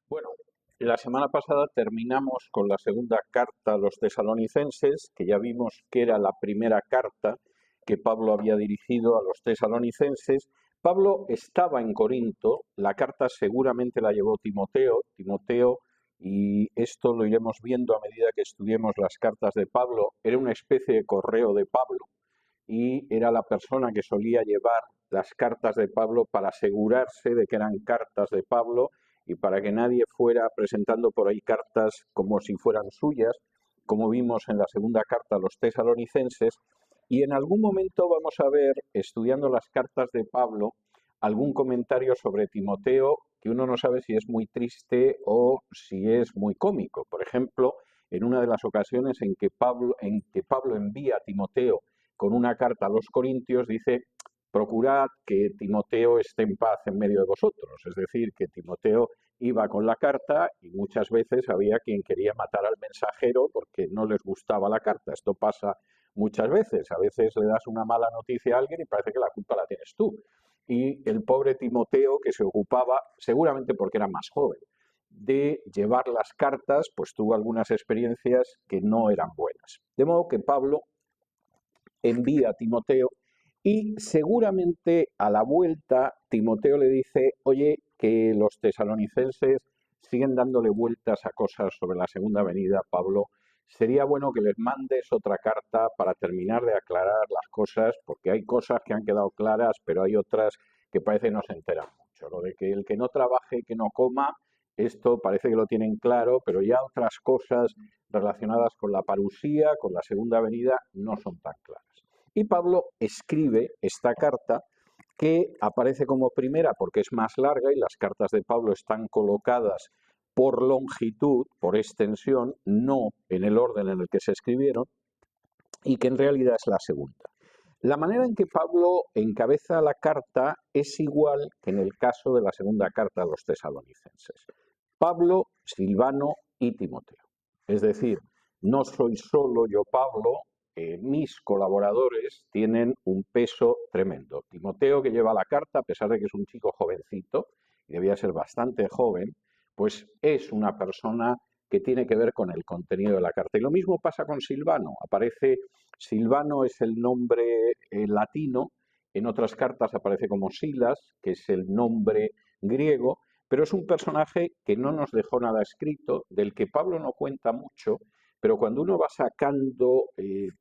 Bueno, la semana pasada terminamos con la segunda carta a los tesalonicenses, que ya vimos que era la primera carta que Pablo había dirigido a los tesalonicenses. Pablo estaba en Corinto, la carta seguramente la llevó Timoteo, y esto lo iremos viendo a medida que estudiemos las cartas de Pablo, era una especie de correo de Pablo y era la persona que solía llevar las cartas de Pablo para asegurarse de que eran cartas de Pablo y para que nadie fuera presentando por ahí cartas como si fueran suyas, como vimos en la segunda carta a los tesalonicenses. Y en algún momento vamos a ver, estudiando las cartas de Pablo, algún comentario sobre Timoteo que uno no sabe si es muy triste o si es muy cómico. Por ejemplo, en una de las ocasiones en que Pablo envía a Timoteo con una carta a los corintios, dice: procurad que Timoteo esté en paz en medio de vosotros. Es decir, que Timoteo iba con la carta y muchas veces había quien quería matar al mensajero porque no les gustaba la carta. Esto pasa muchas veces. A veces le das una mala noticia a alguien y parece que la culpa la tienes tú. Y el pobre Timoteo, que se ocupaba, seguramente porque era más joven, de llevar las cartas, pues tuvo algunas experiencias que no eran buenas. De modo que Pablo envía a Timoteo y seguramente a la vuelta Timoteo le dice: oye, que los tesalonicenses siguen dándole vueltas a cosas sobre la segunda venida, Pablo, sería bueno que les mandes otra carta para terminar de aclarar las cosas, porque hay cosas que han quedado claras, pero hay otras que parece que no se enteran mucho. Lo de que el que no trabaje, que no coma, esto parece que lo tienen claro, pero ya otras cosas relacionadas con la parusía, con la segunda venida, no son tan claras. Y Pablo escribe esta carta, que aparece como primera porque es más larga y las cartas de Pablo están colocadas por longitud, por extensión, no en el orden en el que se escribieron, y que en realidad es la segunda. La manera en que Pablo encabeza la carta es igual que en el caso de la segunda carta a los tesalonicenses. Pablo, Silvano y Timoteo. Es decir, no soy solo yo Pablo, mis colaboradores tienen un peso tremendo. Timoteo, que lleva la carta, a pesar de que es un chico jovencito, y debía ser bastante joven, pues es una persona que tiene que ver con el contenido de la carta. Y lo mismo pasa con Silvano. Aparece, Silvano es el nombre latino, en otras cartas aparece como Silas, que es el nombre griego, pero es un personaje que no nos dejó nada escrito, del que Pablo no cuenta mucho, pero cuando uno va sacando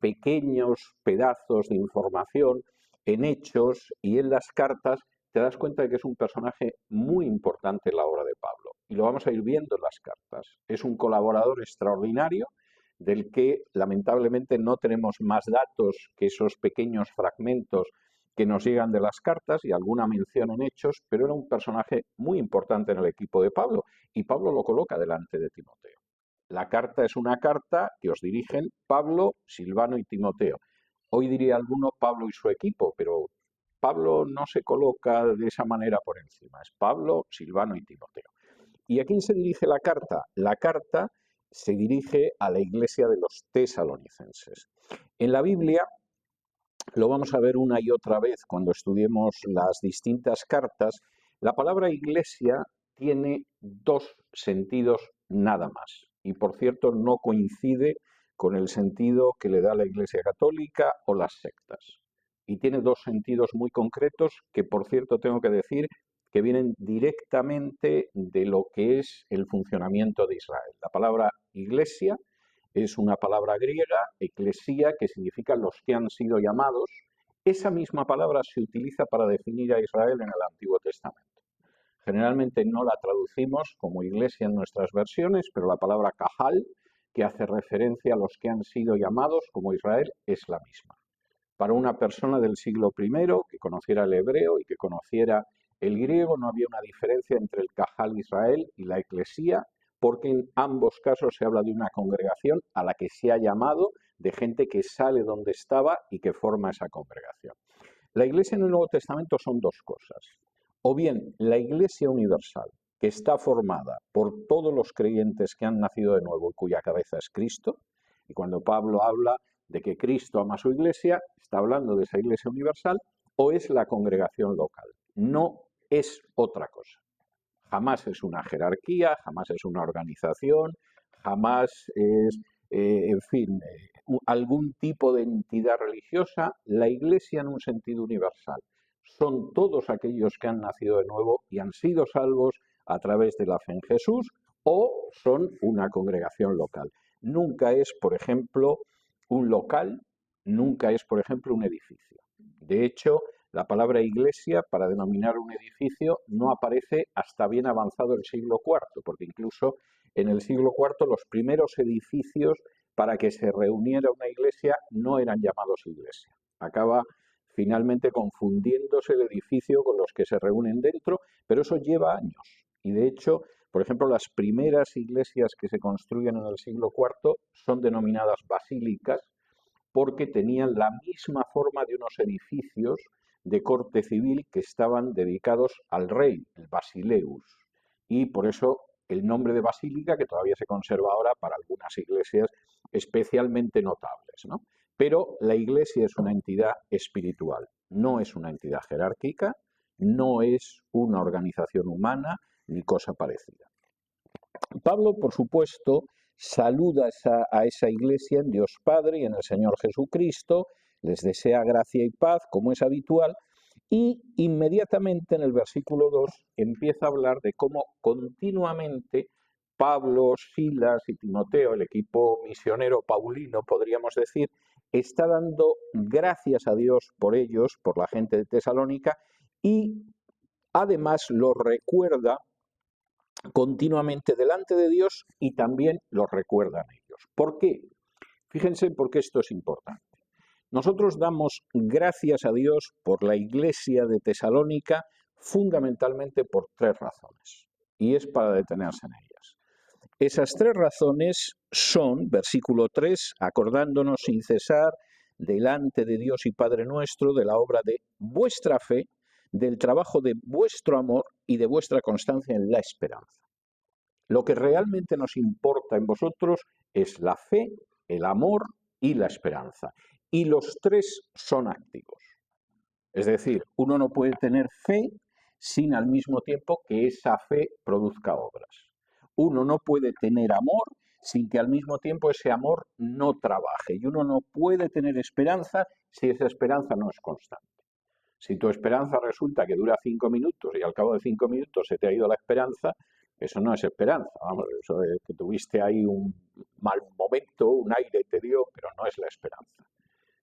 pequeños pedazos de información en hechos y en las cartas, te das cuenta de que es un personaje muy importante en la obra de Pablo. Y lo vamos a ir viendo en las cartas. Es un colaborador extraordinario del que lamentablemente no tenemos más datos que esos pequeños fragmentos que nos llegan de las cartas y alguna mención en hechos, pero era un personaje muy importante en el equipo de Pablo y Pablo lo coloca delante de Timoteo. La carta es una carta que os dirigen Pablo, Silvano y Timoteo. Hoy diría alguno Pablo y su equipo, pero Pablo no se coloca de esa manera por encima. Es Pablo, Silvano y Timoteo. ¿Y a quién se dirige la carta? La carta se dirige a la iglesia de los tesalonicenses. En la Biblia lo vamos a ver una y otra vez cuando estudiemos las distintas cartas. La palabra iglesia tiene dos sentidos nada más. Y por cierto, no coincide con el sentido que le da la Iglesia Católica o las sectas. Y tiene dos sentidos muy concretos que, por cierto, tengo que decir que vienen directamente de lo que es el funcionamiento de Israel. La palabra iglesia es una palabra griega, eclesía, que significa los que han sido llamados. Esa misma palabra se utiliza para definir a Israel en el Antiguo Testamento. Generalmente no la traducimos como iglesia en nuestras versiones, pero la palabra kahal, que hace referencia a los que han sido llamados como Israel, es la misma. Para una persona del siglo I que conociera el hebreo y que conociera el griego, no había una diferencia entre el kahal Israel y la eclesía, porque en ambos casos se habla de una congregación a la que se ha llamado, de gente que sale donde estaba y que forma esa congregación. La iglesia en el Nuevo Testamento son dos cosas. O bien la iglesia universal, que está formada por todos los creyentes que han nacido de nuevo y cuya cabeza es Cristo, y cuando Pablo habla de que Cristo ama a su iglesia, está hablando de esa iglesia universal, o es la congregación local. No es otra cosa. Jamás es una jerarquía, jamás es una organización, jamás es, en fin, algún tipo de entidad religiosa. La Iglesia en un sentido universal son todos aquellos que han nacido de nuevo y han sido salvos a través de la fe en Jesús, o son una congregación local. Nunca es, por ejemplo, un local, nunca es, por ejemplo, un edificio. De hecho, la palabra iglesia para denominar un edificio no aparece hasta bien avanzado el siglo IV, porque incluso en el siglo IV los primeros edificios para que se reuniera una iglesia no eran llamados iglesia. Acaba finalmente confundiéndose el edificio con los que se reúnen dentro, pero eso lleva años. Y de hecho, por ejemplo, las primeras iglesias que se construyen en el siglo IV son denominadas basílicas porque tenían la misma forma de unos edificios de corte civil que estaban dedicados al rey, el basileus. Y por eso el nombre de basílica, que todavía se conserva ahora para algunas iglesias especialmente notables, ¿no? Pero la iglesia es una entidad espiritual, no es una entidad jerárquica, no es una organización humana ni cosa parecida. Pablo, por supuesto, saluda a esa iglesia en Dios Padre y en el Señor Jesucristo, les desea gracia y paz, como es habitual, y inmediatamente en el versículo 2 empieza a hablar de cómo continuamente Pablo, Silas y Timoteo, el equipo misionero paulino, podríamos decir, está dando gracias a Dios por ellos, por la gente de Tesalónica, y además lo recuerda continuamente delante de Dios y también los recuerdan ellos. ¿Por qué? Fíjense por qué esto es importante. Nosotros damos gracias a Dios por la iglesia de Tesalónica fundamentalmente por tres razones, y es para detenerse en ellas. Esas tres razones son, versículo 3, acordándonos sin cesar delante de Dios y Padre nuestro de la obra de vuestra fe, del trabajo de vuestro amor y de vuestra constancia en la esperanza. Lo que realmente nos importa en vosotros es la fe, el amor y la esperanza. Y los tres son activos. Es decir, uno no puede tener fe sin al mismo tiempo que esa fe produzca obras. Uno no puede tener amor sin que al mismo tiempo ese amor no trabaje. Y uno no puede tener esperanza si esa esperanza no es constante. Si tu esperanza resulta que dura 5 minutos y al cabo de 5 minutos se te ha ido la esperanza, eso no es esperanza. Vamos, eso es que tuviste ahí un mal momento, un aire te dio, pero no es la esperanza.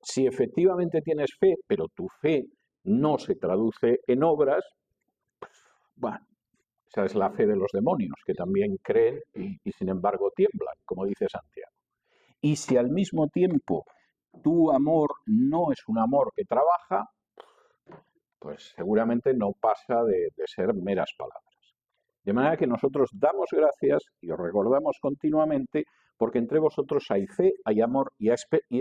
Si efectivamente tienes fe, pero tu fe no se traduce en obras, pues, bueno, esa es la fe de los demonios, que también creen y sin embargo tiemblan, como dice Santiago. Y si al mismo tiempo tu amor no es un amor que trabaja, pues seguramente no pasa de ser meras palabras. De manera que nosotros damos gracias y os recordamos continuamente porque entre vosotros hay fe, hay amor y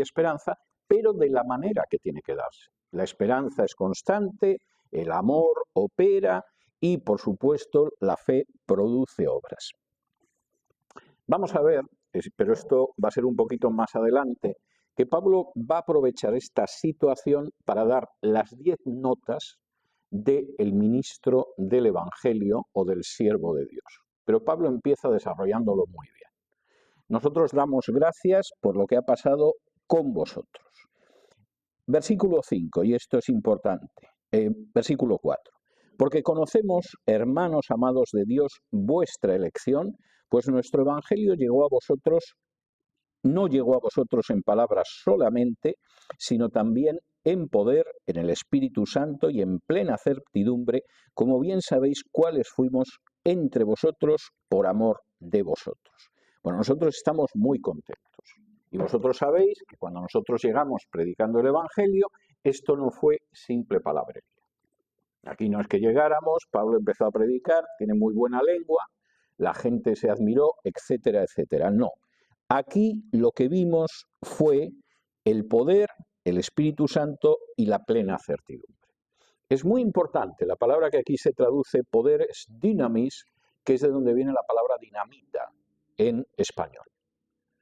esperanza, pero de la manera que tiene que darse. La esperanza es constante, el amor opera y, por supuesto, la fe produce obras. Vamos a ver, pero esto va a ser un poquito más adelante, que Pablo va a aprovechar esta situación para dar las 10 notas del ministro del Evangelio o del siervo de Dios. Pero Pablo empieza desarrollándolo muy bien. Nosotros damos gracias por lo que ha pasado con vosotros. Versículo 5, y esto es importante. Versículo 4. Porque conocemos, hermanos amados de Dios, vuestra elección, pues nuestro Evangelio llegó a vosotros, no llegó a vosotros en palabras solamente, sino también en poder, en el Espíritu Santo y en plena certidumbre, como bien sabéis cuáles fuimos entre vosotros por amor de vosotros. Bueno, nosotros estamos muy contentos. Y vosotros sabéis que cuando nosotros llegamos predicando el Evangelio, esto no fue simple palabrería. Aquí no es que llegáramos, Pablo empezó a predicar, tiene muy buena lengua, la gente se admiró, etcétera, etcétera. No. Aquí lo que vimos fue el poder, el Espíritu Santo y la plena certidumbre. Es muy importante, la palabra que aquí se traduce poder es dynamis, que es de donde viene la palabra dinamita en español.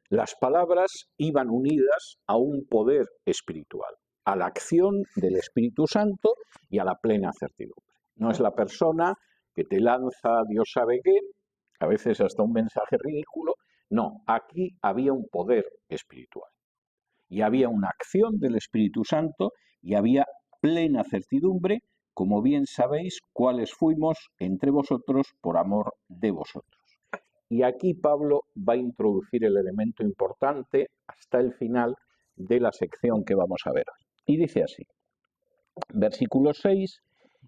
Las palabras iban unidas a un poder espiritual, a la acción del Espíritu Santo y a la plena certidumbre. No es la persona, que te lanza Dios sabe qué, a veces hasta un mensaje ridículo. No, aquí había un poder espiritual y había una acción del Espíritu Santo y había plena certidumbre, como bien sabéis, cuáles fuimos entre vosotros por amor de vosotros. Y aquí Pablo va a introducir el elemento importante hasta el final de la sección que vamos a ver hoy. Y dice así, versículo 6,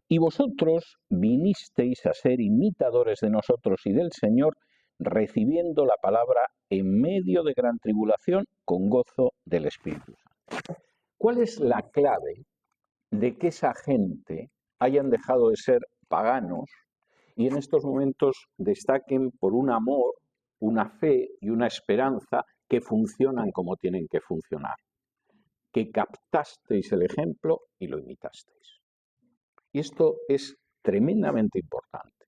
y vosotros vinisteis a ser imitadores de nosotros y del Señor, recibiendo la palabra en medio de gran tribulación con gozo del Espíritu Santo. ¿Cuál es la clave de que esa gente hayan dejado de ser paganos y en estos momentos destaquen por un amor, una fe y una esperanza que funcionan como tienen que funcionar? Que captasteis el ejemplo y lo imitasteis. Y esto es tremendamente importante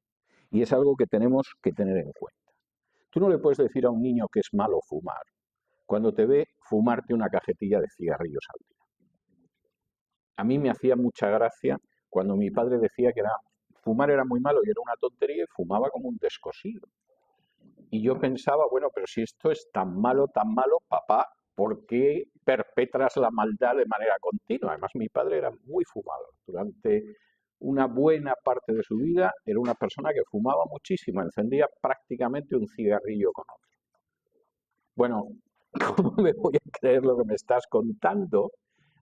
y es algo que tenemos que tener en cuenta. Tú no le puedes decir a un niño que es malo fumar cuando te ve fumarte una cajetilla de cigarrillos al día. A mí me hacía mucha gracia cuando mi padre decía que fumar era muy malo y era una tontería y fumaba como un descosido. Y yo pensaba, bueno, pero si esto es tan malo, papá, ¿por qué perpetras la maldad de manera continua? Además, mi padre era muy fumador. Durante una buena parte de su vida era una persona que fumaba muchísimo, encendía prácticamente un cigarrillo con otro. Bueno, ¿cómo me voy a creer lo que me estás contando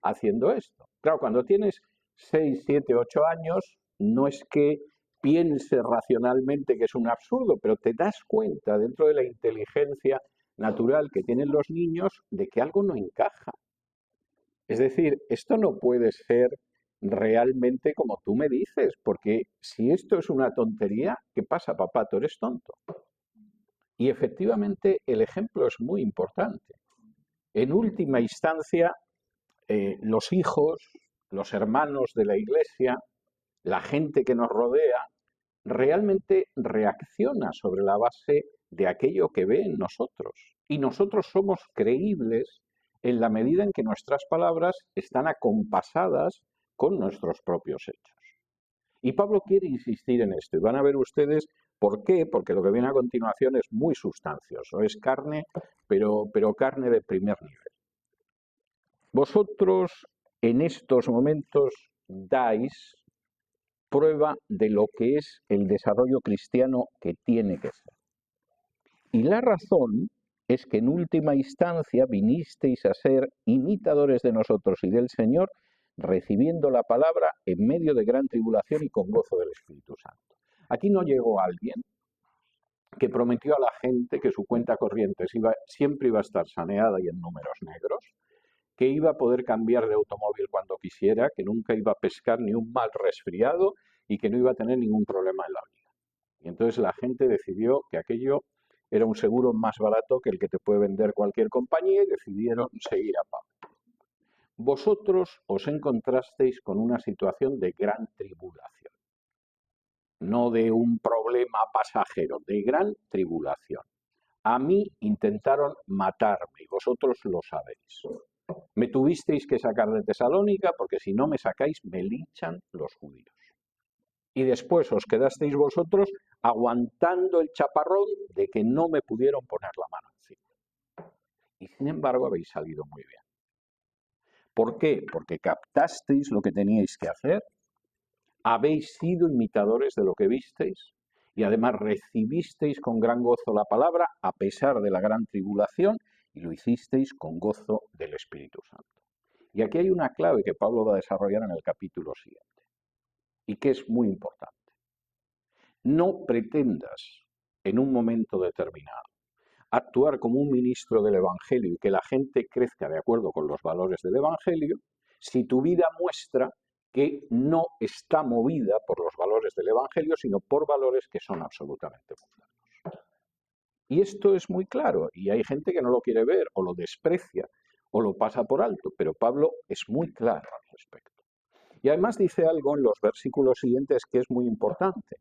haciendo esto? Claro, cuando tienes 6, 7, 8 años, no es que pienses racionalmente que es un absurdo, pero te das cuenta dentro de la inteligencia natural que tienen los niños de que algo no encaja. Es decir, esto no puede ser realmente como tú me dices, porque si esto es una tontería, ¿qué pasa, papá? ¿Tú eres tonto? Y efectivamente el ejemplo es muy importante. En última instancia, los hijos, los hermanos de la Iglesia, la gente que nos rodea, realmente reacciona sobre la base de aquello que ve en nosotros. Y nosotros somos creíbles en la medida en que nuestras palabras están acompasadas con nuestros propios hechos. Y Pablo quiere insistir en esto. Y van a ver ustedes por qué, porque lo que viene a continuación es muy sustancioso. Es carne, pero carne de primer nivel. Vosotros en estos momentos dais prueba de lo que es el desarrollo cristiano que tiene que ser. Y la razón es que en última instancia vinisteis a ser imitadores de nosotros y del Señor, recibiendo la palabra en medio de gran tribulación y con gozo del Espíritu Santo. Aquí no llegó alguien que prometió a la gente que su cuenta corriente siempre iba a estar saneada y en números negros, que iba a poder cambiar de automóvil cuando quisiera, que nunca iba a pescar ni un mal resfriado y que no iba a tener ningún problema en la vida. Y entonces la gente decidió que aquello era un seguro más barato que el que te puede vender cualquier compañía y decidieron seguir a Pablo. Vosotros os encontrasteis con una situación de gran tribulación, no de un problema pasajero, de gran tribulación. A mí intentaron matarme y vosotros lo sabéis. Me tuvisteis que sacar de Tesalónica porque si no me sacáis me linchan los judíos. Y después os quedasteis vosotros aguantando el chaparrón de que no me pudieron poner la mano encima. Y sin embargo habéis salido muy bien. ¿Por qué? Porque captasteis lo que teníais que hacer, habéis sido imitadores de lo que visteis y además recibisteis con gran gozo la palabra a pesar de la gran tribulación y lo hicisteis con gozo del Espíritu Santo. Y aquí hay una clave que Pablo va a desarrollar en el capítulo siguiente y que es muy importante. No pretendas en un momento determinado actuar como un ministro del Evangelio y que la gente crezca de acuerdo con los valores del Evangelio si tu vida muestra que no está movida por los valores del Evangelio, sino por valores que son absolutamente mundanos. Y esto es muy claro, y hay gente que no lo quiere ver, o lo desprecia, o lo pasa por alto, pero Pablo es muy claro al respecto. Y además dice algo en los versículos siguientes que es muy importante.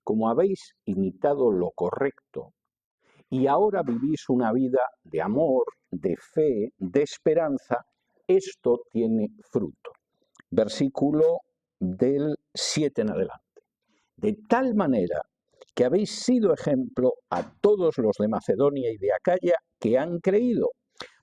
Como habéis imitado lo correcto, y ahora vivís una vida de amor, de fe, de esperanza, esto tiene fruto. Versículo del 7 en adelante. de tal manera que habéis sido ejemplo a todos los de Macedonia y de Acaya que han creído,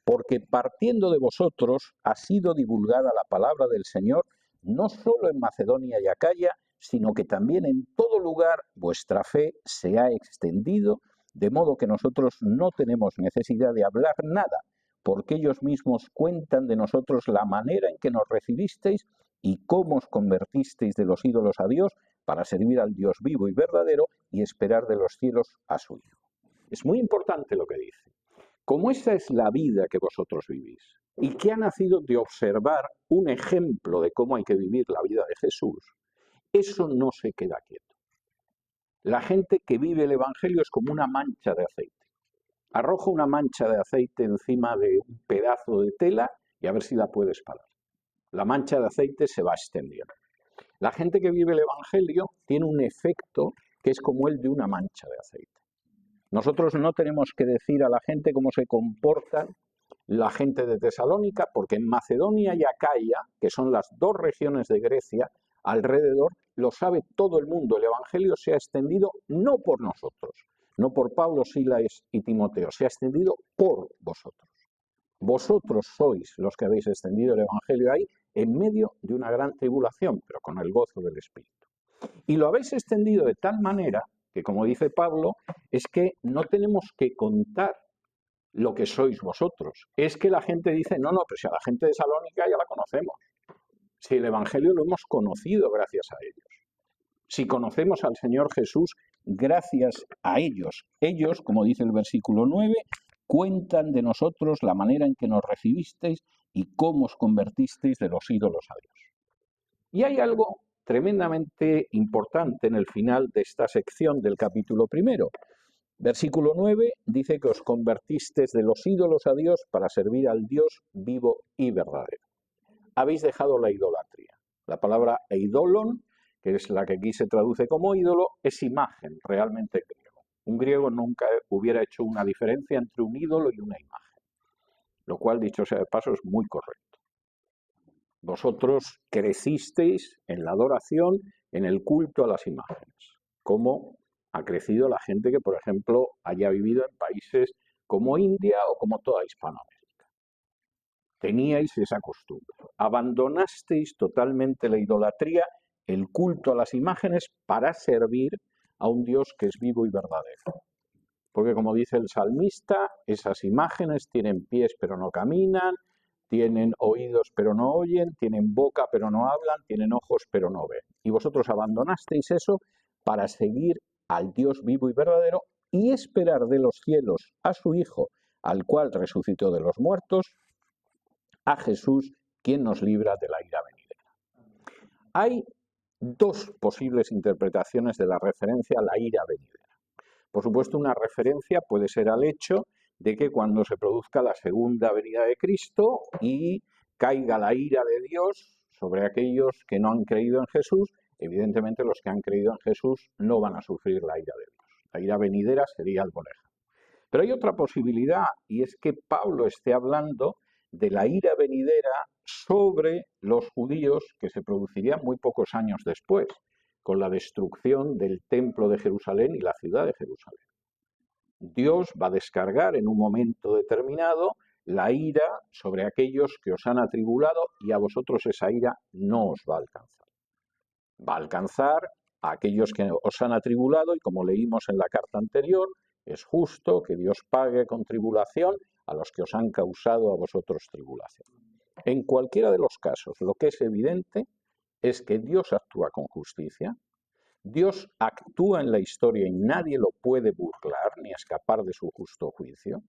porque partiendo de vosotros ha sido divulgada la palabra del Señor, no solo en Macedonia y Acaya, sino que también en todo lugar vuestra fe se ha extendido, de modo que nosotros no tenemos necesidad de hablar nada, porque ellos mismos cuentan de nosotros la manera en que nos recibisteis y cómo os convertisteis de los ídolos a Dios para servir al Dios vivo y verdadero y esperar de los cielos a su Hijo. Es muy importante lo que dice. Como esa es la vida que vosotros vivís y que ha nacido de observar un ejemplo de cómo hay que vivir la vida de Jesús, eso no se queda quieto. La gente que vive el Evangelio es como una mancha de aceite. Arroja una mancha de aceite encima de un pedazo de tela y a ver si la puedes parar. La mancha de aceite se va extendiendo. La gente que vive el Evangelio tiene un efecto que es como el de una mancha de aceite. Nosotros no tenemos que decir a la gente cómo se comporta la gente de Tesalónica, porque en Macedonia y Acaya, que son las dos regiones de Grecia, alrededor, lo sabe todo el mundo. El Evangelio se ha extendido no por nosotros, no por Pablo, Silas y Timoteo, se ha extendido por vosotros. Vosotros sois los que habéis extendido el Evangelio ahí en medio de una gran tribulación, pero con el gozo del Espíritu. Y lo habéis extendido de tal manera que, como dice Pablo, es que no tenemos que contar lo que sois vosotros. Es que la gente dice, no, pero si a la gente de Salónica ya la conocemos. Si el Evangelio lo hemos conocido gracias a ellos. Si conocemos al Señor Jesús gracias a ellos. Ellos, como dice el versículo 9, cuentan de nosotros la manera en que nos recibisteis y cómo os convertisteis de los ídolos a Dios. Y hay algo tremendamente importante en el final de esta sección del capítulo 1. Versículo 9 dice que os convertisteis de los ídolos a Dios para servir al Dios vivo y verdadero. Habéis dejado la idolatría. La palabra eidolon, que es la que aquí se traduce como ídolo, es imagen, realmente griego. Un griego nunca hubiera hecho una diferencia entre un ídolo y una imagen, lo cual, dicho sea de paso, es muy correcto. Vosotros crecisteis en la adoración, en el culto a las imágenes, como ha crecido la gente que, por ejemplo, haya vivido en países como India o como toda Hispanoamérica. Teníais esa costumbre. Abandonasteis totalmente la idolatría, el culto a las imágenes, para servir a un Dios que es vivo y verdadero. Porque, como dice el salmista, esas imágenes tienen pies pero no caminan, tienen oídos pero no oyen, tienen boca pero no hablan, tienen ojos pero no ven. Y vosotros abandonasteis eso para seguir al Dios vivo y verdadero y esperar de los cielos a su Hijo, al cual resucitó de los muertos, a Jesús, quien nos libra de la ira venidera. Hay dos posibles interpretaciones de la referencia a la ira venidera. Por supuesto, una referencia puede ser al hecho de que cuando se produzca la segunda venida de Cristo y caiga la ira de Dios sobre aquellos que no han creído en Jesús, evidentemente los que han creído en Jesús no van a sufrir la ira de Dios. La ira venidera sería algo lejano. Pero hay otra posibilidad, y es que Pablo esté hablando de la ira venidera sobre los judíos que se produciría muy pocos años después, con la destrucción del templo de Jerusalén y la ciudad de Jerusalén. Dios va a descargar en un momento determinado la ira sobre aquellos que os han atribulado y a vosotros esa ira no os va a alcanzar. Va a alcanzar a aquellos que os han atribulado y, como leímos en la carta anterior, es justo que Dios pague con tribulación a los que os han causado a vosotros tribulación. En cualquiera de los casos, lo que es evidente es que Dios actúa con justicia, Dios actúa en la historia y nadie lo puede burlar ni escapar de su justo juicio,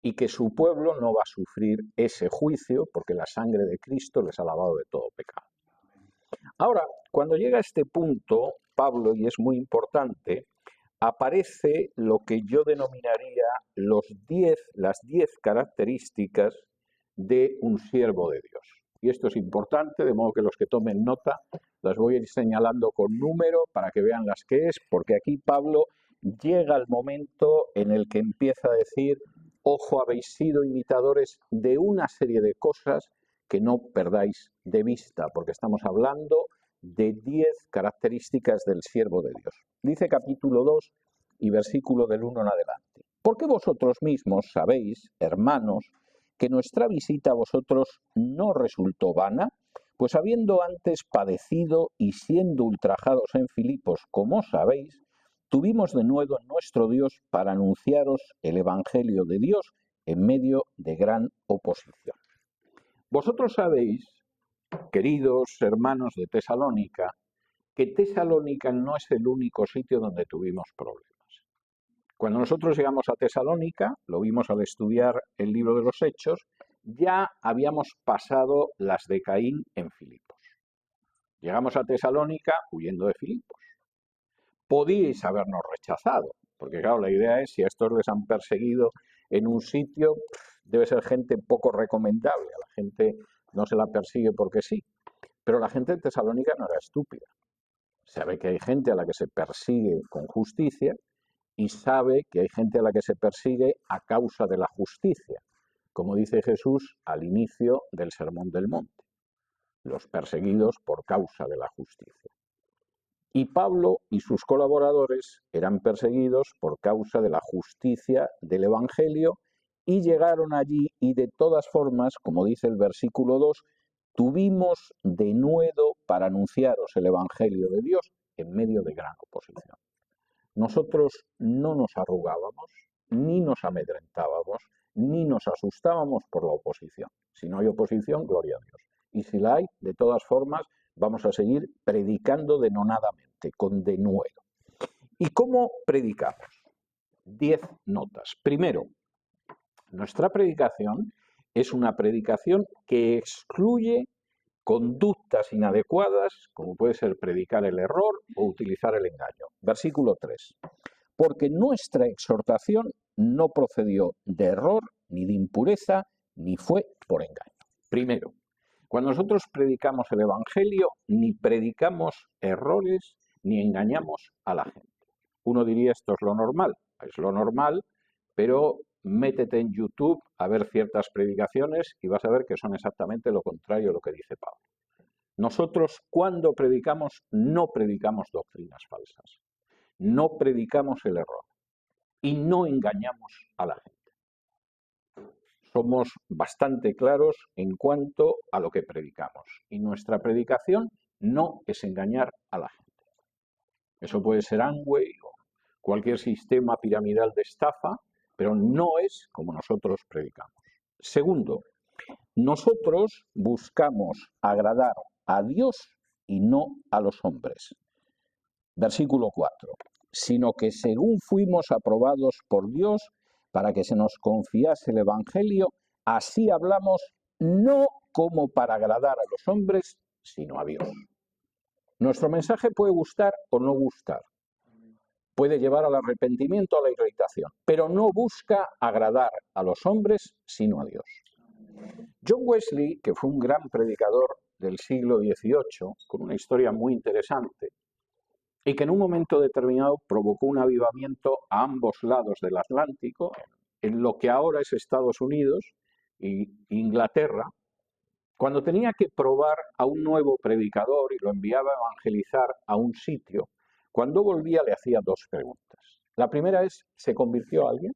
y que su pueblo no va a sufrir ese juicio porque la sangre de Cristo les ha lavado de todo pecado. Ahora, cuando llega a este punto, Pablo, y es muy importante, aparece lo que yo denominaría las 10 características de un siervo de Dios. Y esto es importante, de modo que los que tomen nota las voy a ir señalando con número para que vean las que es, porque aquí Pablo llega al momento en el que empieza a decir, ojo, habéis sido imitadores de una serie de cosas que no perdáis de vista, porque estamos hablando de 10 características del siervo de Dios. Dice capítulo 2 y versículo del 1 en adelante. Porque vosotros mismos sabéis, hermanos, que nuestra visita a vosotros no resultó vana, pues habiendo antes padecido y siendo ultrajados en Filipos, como sabéis, tuvimos de nuevo en nuestro Dios para anunciaros el Evangelio de Dios en medio de gran oposición. Vosotros sabéis, queridos hermanos de Tesalónica, que Tesalónica no es el único sitio donde tuvimos problemas. Cuando nosotros llegamos a Tesalónica, lo vimos al estudiar el libro de los Hechos, ya habíamos pasado las de Caín en Filipos. Llegamos a Tesalónica huyendo de Filipos. Podíais habernos rechazado, porque claro, la idea es, si a estos les han perseguido en un sitio, debe ser gente poco recomendable, a la gente no se la persigue porque sí. Pero la gente de Tesalónica no era estúpida. Sabe que hay gente a la que se persigue con justicia y sabe que hay gente a la que se persigue a causa de la justicia, como dice Jesús al inicio del Sermón del Monte, los perseguidos por causa de la justicia. Y Pablo y sus colaboradores eran perseguidos por causa de la justicia del Evangelio y llegaron allí y de todas formas, como dice el versículo 2, tuvimos denuedo para anunciaros el Evangelio de Dios en medio de gran oposición. Nosotros no nos arrugábamos, ni nos amedrentábamos, ni nos asustábamos por la oposición. Si no hay oposición, gloria a Dios. Y si la hay, de todas formas, vamos a seguir predicando denonadamente, con denuedo. ¿Y cómo predicamos? 10 notas. Primero, nuestra predicación es una predicación que excluye conductas inadecuadas, como puede ser predicar el error o utilizar el engaño. Versículo 3. Porque nuestra exhortación no procedió de error, ni de impureza, ni fue por engaño. Primero, cuando nosotros predicamos el Evangelio, ni predicamos errores, ni engañamos a la gente. Uno diría, esto es lo normal. Es lo normal, pero métete en YouTube a ver ciertas predicaciones y vas a ver que son exactamente lo contrario a lo que dice Pablo. Nosotros, cuando predicamos, no predicamos doctrinas falsas, no predicamos el error y no engañamos a la gente. Somos bastante claros en cuanto a lo que predicamos y nuestra predicación no es engañar a la gente. Eso puede ser Amway o cualquier sistema piramidal de estafa, pero no es como nosotros predicamos. Segundo, nosotros buscamos agradar a Dios y no a los hombres. Versículo 4. Sino que según fuimos aprobados por Dios para que se nos confiase el Evangelio, así hablamos no como para agradar a los hombres, sino a Dios. Nuestro mensaje puede gustar o no gustar. Puede llevar al arrepentimiento, a la irritación, pero no busca agradar a los hombres, sino a Dios. John Wesley, que fue un gran predicador del siglo XVIII, con una historia muy interesante, y que en un momento determinado provocó un avivamiento a ambos lados del Atlántico, en lo que ahora es Estados Unidos e Inglaterra, cuando tenía que probar a un nuevo predicador y lo enviaba a evangelizar a un sitio, cuando volvía le hacía 2 preguntas. La primera es, ¿se convirtió alguien?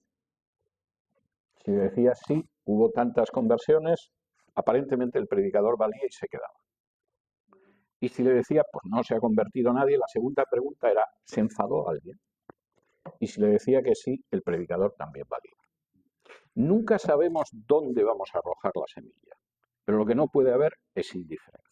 Si decía sí, hubo tantas conversiones, aparentemente el predicador valía y se quedaba. Y si le decía, pues no se ha convertido nadie, la segunda pregunta era, ¿se enfadó alguien? Y si le decía que sí, el predicador también valía. Nunca sabemos dónde vamos a arrojar la semilla, pero lo que no puede haber es indiferencia.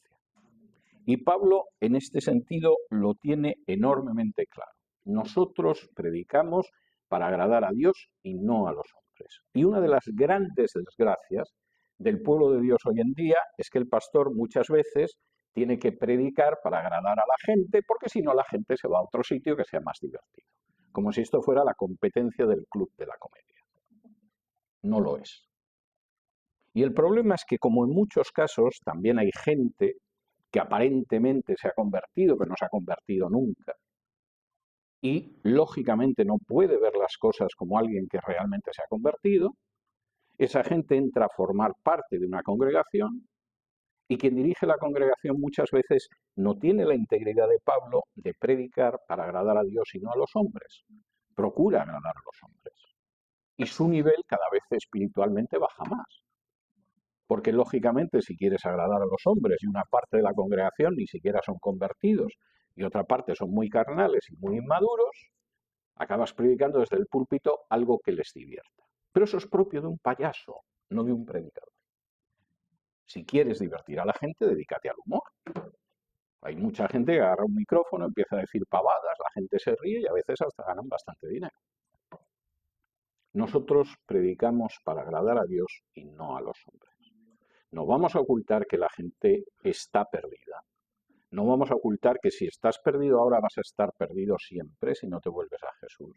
Y Pablo, en este sentido, lo tiene enormemente claro. Nosotros predicamos para agradar a Dios y no a los hombres. Y una de las grandes desgracias del pueblo de Dios hoy en día es que el pastor muchas veces tiene que predicar para agradar a la gente, porque si no la gente se va a otro sitio que sea más divertido. Como si esto fuera la competencia del club de la comedia. No lo es. Y el problema es que, como en muchos casos, también hay gente que aparentemente se ha convertido, pero no se ha convertido nunca, y lógicamente no puede ver las cosas como alguien que realmente se ha convertido, esa gente entra a formar parte de una congregación Y quien dirige la congregación muchas veces no tiene la integridad de Pablo de predicar para agradar a Dios y no a los hombres. Procura agradar a los hombres. Y su nivel cada vez espiritualmente baja más. Porque lógicamente si quieres agradar a los hombres y una parte de la congregación ni siquiera son convertidos y otra parte son muy carnales y muy inmaduros, acabas predicando desde el púlpito algo que les divierta. Pero eso es propio de un payaso, no de un predicador. Si quieres divertir a la gente, dedícate al humor. Hay mucha gente que agarra un micrófono, empieza a decir pavadas, la gente se ríe y a veces hasta ganan bastante dinero. Nosotros predicamos para agradar a Dios y no a los hombres. No vamos a ocultar que la gente está perdida. No vamos a ocultar que si estás perdido ahora vas a estar perdido siempre si no te vuelves a Jesús.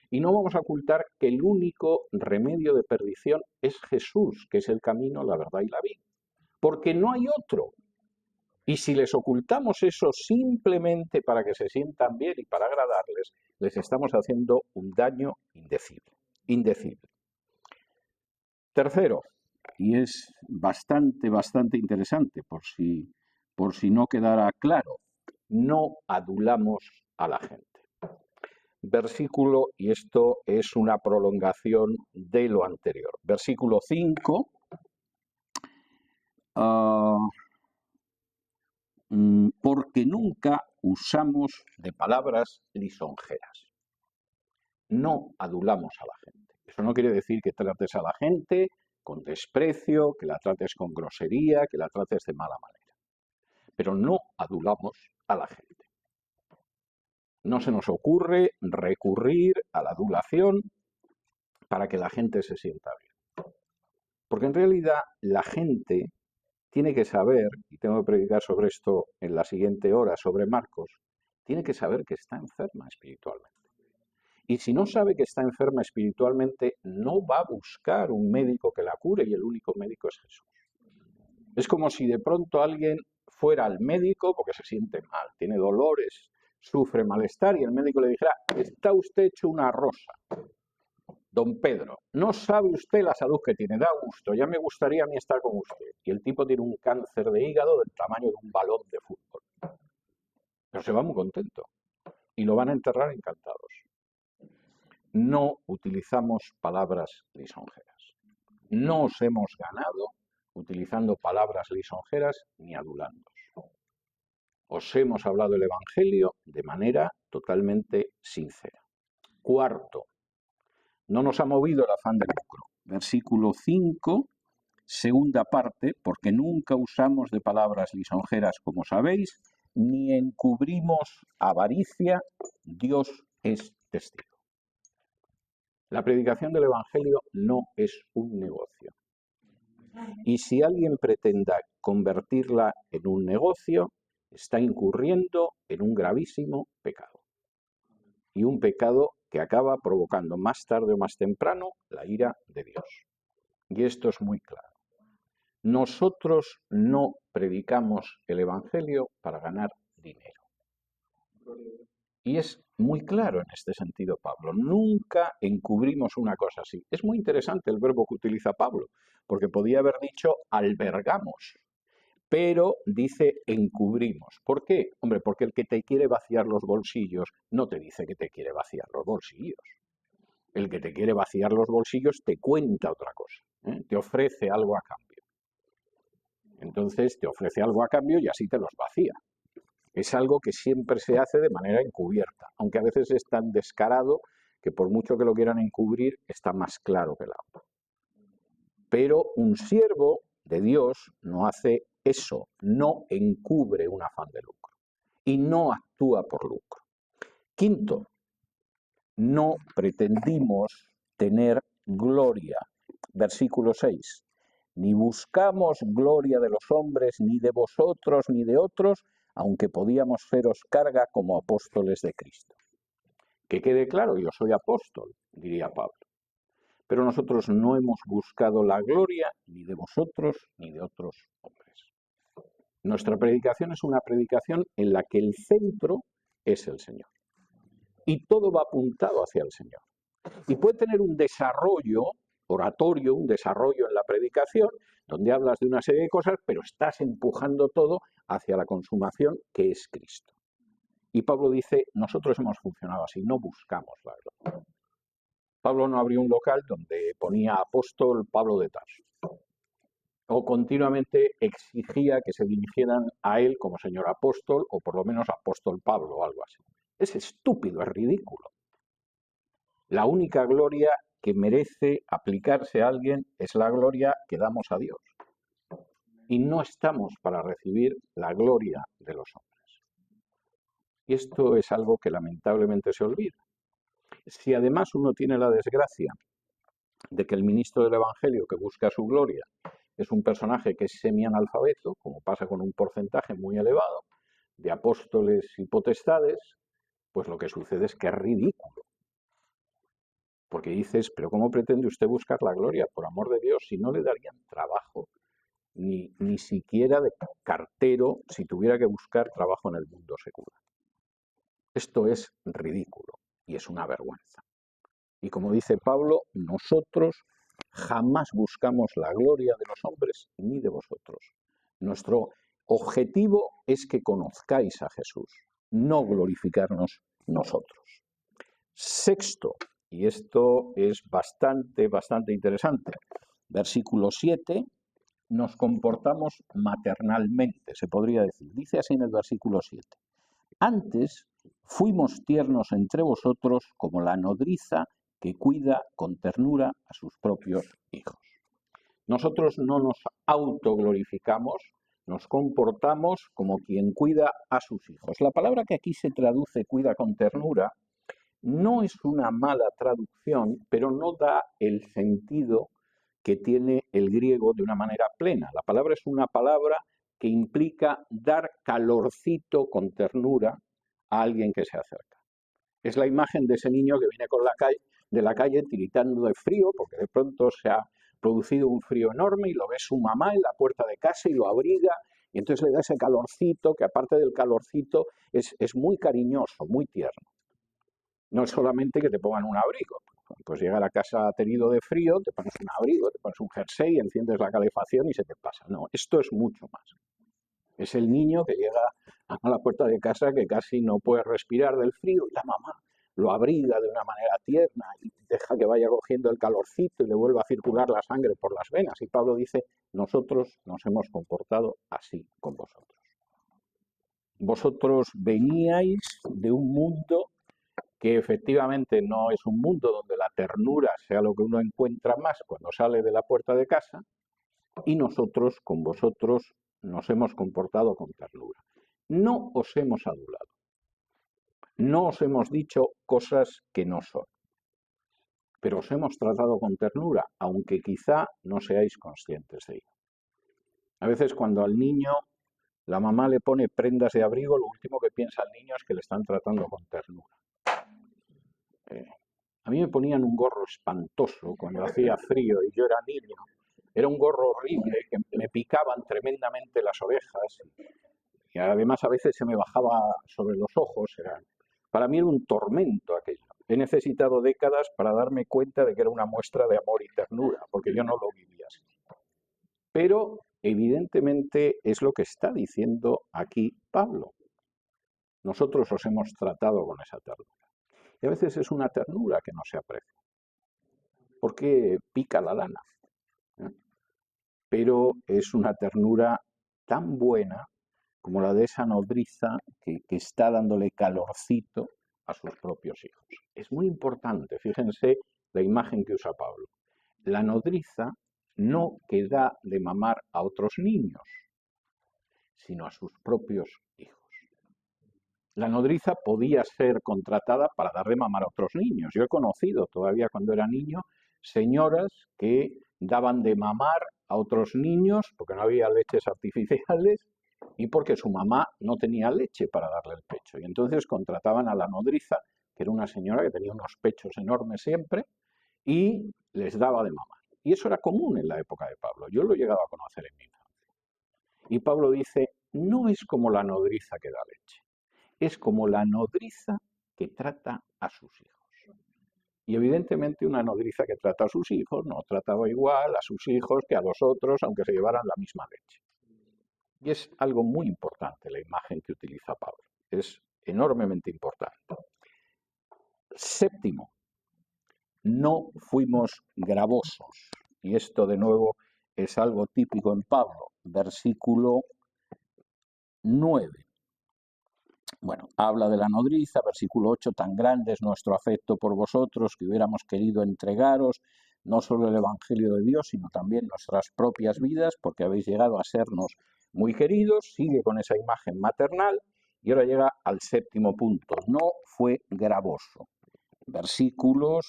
Y no vamos a ocultar que el único remedio de perdición es Jesús, que es el camino, la verdad y la vida. Porque no hay otro. Y si les ocultamos eso simplemente para que se sientan bien y para agradarles, les estamos haciendo un daño indecible. Tercero, y es bastante interesante por si no quedara claro, no adulamos a la gente. Versículo, y esto es una prolongación de lo anterior. Versículo 5. Porque nunca usamos de palabras lisonjeras. No adulamos a la gente. Eso no quiere decir que trates a la gente con desprecio, que la trates con grosería, que la trates de mala manera. Pero no adulamos a la gente. No se nos ocurre recurrir a la adulación para que la gente se sienta bien. Porque en realidad la gente tiene que saber, y tengo que predicar sobre esto en la siguiente hora, sobre Marcos, tiene que saber que está enferma espiritualmente. Y si no sabe que está enferma espiritualmente, no va a buscar un médico que la cure y el único médico es Jesús. Es como si de pronto alguien fuera al médico porque se siente mal, tiene dolores, sufre malestar y el médico le dijera, está usted hecho una rosa. Don Pedro, no sabe usted la salud que tiene, da gusto, ya me gustaría a mí estar con usted. Y el tipo tiene un cáncer de hígado del tamaño de un balón de fútbol. Pero se va muy contento y lo van a enterrar encantados. No utilizamos palabras lisonjeras. No os hemos ganado utilizando palabras lisonjeras ni adulándoos. Os hemos hablado el Evangelio de manera totalmente sincera. Cuarto, no nos ha movido el afán de lucro. Versículo 5, segunda parte, porque nunca usamos de palabras lisonjeras, como sabéis, ni encubrimos avaricia, Dios es testigo. La predicación del Evangelio no es un negocio. Y si alguien pretenda convertirla en un negocio, está incurriendo en un gravísimo pecado. Y un pecado que acaba provocando más tarde o más temprano la ira de Dios. Y esto es muy claro. Nosotros no predicamos el Evangelio para ganar dinero. Y es muy claro en este sentido Pablo. Nunca encubrimos una cosa así. Es muy interesante el verbo que utiliza Pablo, porque podía haber dicho albergamos, pero dice encubrimos. ¿Por qué? Hombre, porque el que te quiere vaciar los bolsillos no te dice que te quiere vaciar los bolsillos. El que te quiere vaciar los bolsillos te cuenta otra cosa, te ofrece algo a cambio. Entonces te ofrece algo a cambio y así te los vacía. Es algo que siempre se hace de manera encubierta, aunque a veces es tan descarado que por mucho que lo quieran encubrir, está más claro que el agua. Pero un siervo de Dios no hace eso, no encubre un afán de lucro y no actúa por lucro. Quinto, no pretendimos tener gloria. Versículo 6. Ni buscamos gloria de los hombres, ni de vosotros, ni de otros, aunque podíamos seros carga como apóstoles de Cristo. Que quede claro, yo soy apóstol, diría Pablo. Pero nosotros no hemos buscado la gloria ni de vosotros ni de otros hombres. Nuestra predicación es una predicación en la que el centro es el Señor. Y todo va apuntado hacia el Señor. Y puede tener un desarrollo oratorio, un desarrollo en la predicación, donde hablas de una serie de cosas, pero estás empujando todo hacia la consumación que es Cristo. Y Pablo dice, nosotros hemos funcionado así, no buscamos la gloria. Pablo no abrió un local donde ponía apóstol Pablo de Tarso, o continuamente exigía que se dirigieran a él como señor apóstol, o por lo menos apóstol Pablo o algo así. Es estúpido, es ridículo. La única gloria que merece aplicarse a alguien es la gloria que damos a Dios. Y no estamos para recibir la gloria de los hombres. Y esto es algo que lamentablemente se olvida. Si además uno tiene la desgracia de que el ministro del Evangelio que busca su gloria es un personaje que es semianalfabeto, como pasa con un porcentaje muy elevado de apóstoles y potestades, pues lo que sucede es que es ridículo. Porque dices, pero ¿cómo pretende usted buscar la gloria? Por amor de Dios, si no le darían trabajo, ni siquiera de cartero, si tuviera que buscar trabajo en el mundo secular. Esto es ridículo y es una vergüenza. Y como dice Pablo, nosotros jamás buscamos la gloria de los hombres ni de vosotros. Nuestro objetivo es que conozcáis a Jesús, no glorificarnos nosotros. Sexto, y esto es bastante interesante, versículo 7, nos comportamos maternalmente, se podría decir. Dice así en el versículo 7. Antes fuimos tiernos entre vosotros como la nodriza que cuida con ternura a sus propios hijos. Nosotros no nos autoglorificamos, nos comportamos como quien cuida a sus hijos. La palabra que aquí se traduce cuida con ternura no es una mala traducción, pero no da el sentido que tiene el griego de una manera plena. La palabra es una palabra que implica dar calorcito con ternura a alguien que se acerca. Es la imagen de ese niño que viene de la calle tiritando de frío, porque de pronto se ha producido un frío enorme y lo ve su mamá en la puerta de casa y lo abriga, y entonces le da ese calorcito, que aparte del calorcito es muy cariñoso, muy tierno. No es solamente que te pongan un abrigo. Pues llegar a casa tenido de frío, te pones un abrigo, te pones un jersey, enciendes la calefacción y se te pasa. No, esto es mucho más. Es el niño que llega a la puerta de casa que casi no puede respirar del frío y la mamá lo abriga de una manera tierna y deja que vaya cogiendo el calorcito y le vuelva a circular la sangre por las venas. Y Pablo dice, nosotros nos hemos comportado así con vosotros. Vosotros veníais de un mundo que efectivamente no es un mundo donde la ternura sea lo que uno encuentra más cuando sale de la puerta de casa, y nosotros con vosotros nos hemos comportado con ternura. No os hemos adulado, no os hemos dicho cosas que no son, pero os hemos tratado con ternura, aunque quizá no seáis conscientes de ello. A veces cuando al niño la mamá le pone prendas de abrigo, lo último que piensa el niño es que le están tratando con ternura. A mí me ponían un gorro espantoso cuando hacía frío y yo era niño. Era un gorro horrible que me picaban tremendamente las orejas y además a veces se me bajaba sobre los ojos. Para mí era un tormento aquello. He necesitado décadas para darme cuenta de que era una muestra de amor y ternura, porque yo no lo vivía así. Pero evidentemente es lo que está diciendo aquí Pablo. Nosotros os hemos tratado con esa ternura. Y a veces es una ternura que no se aprecia, porque pica la lana. Pero es una ternura tan buena como la de esa nodriza que está dándole calorcito a sus propios hijos. Es muy importante, fíjense la imagen que usa Pablo. La nodriza no que da de mamar a otros niños, sino a sus propios hijos. La nodriza podía ser contratada para dar de mamar a otros niños. Yo he conocido todavía cuando era niño señoras que daban de mamar a otros niños porque no había leches artificiales y porque su mamá no tenía leche para darle el pecho. Y entonces contrataban a la nodriza, que era una señora que tenía unos pechos enormes siempre, y les daba de mamar. Y eso era común en la época de Pablo. Yo lo he llegado a conocer en mi infancia. Y Pablo dice, no es como la nodriza que da leche, es como la nodriza que trata a sus hijos. Y evidentemente una nodriza que trata a sus hijos no trataba igual a sus hijos que a los otros, aunque se llevaran la misma leche. Y es algo muy importante la imagen que utiliza Pablo. Es enormemente importante. Séptimo, no fuimos gravosos. Y esto de nuevo es algo típico en Pablo. Versículo 9. Bueno, habla de la nodriza, versículo 8, tan grande es nuestro afecto por vosotros que hubiéramos querido entregaros no solo el Evangelio de Dios, sino también nuestras propias vidas, porque habéis llegado a sernos muy queridos. Sigue con esa imagen maternal y ahora llega al séptimo punto. No fue gravoso. Versículo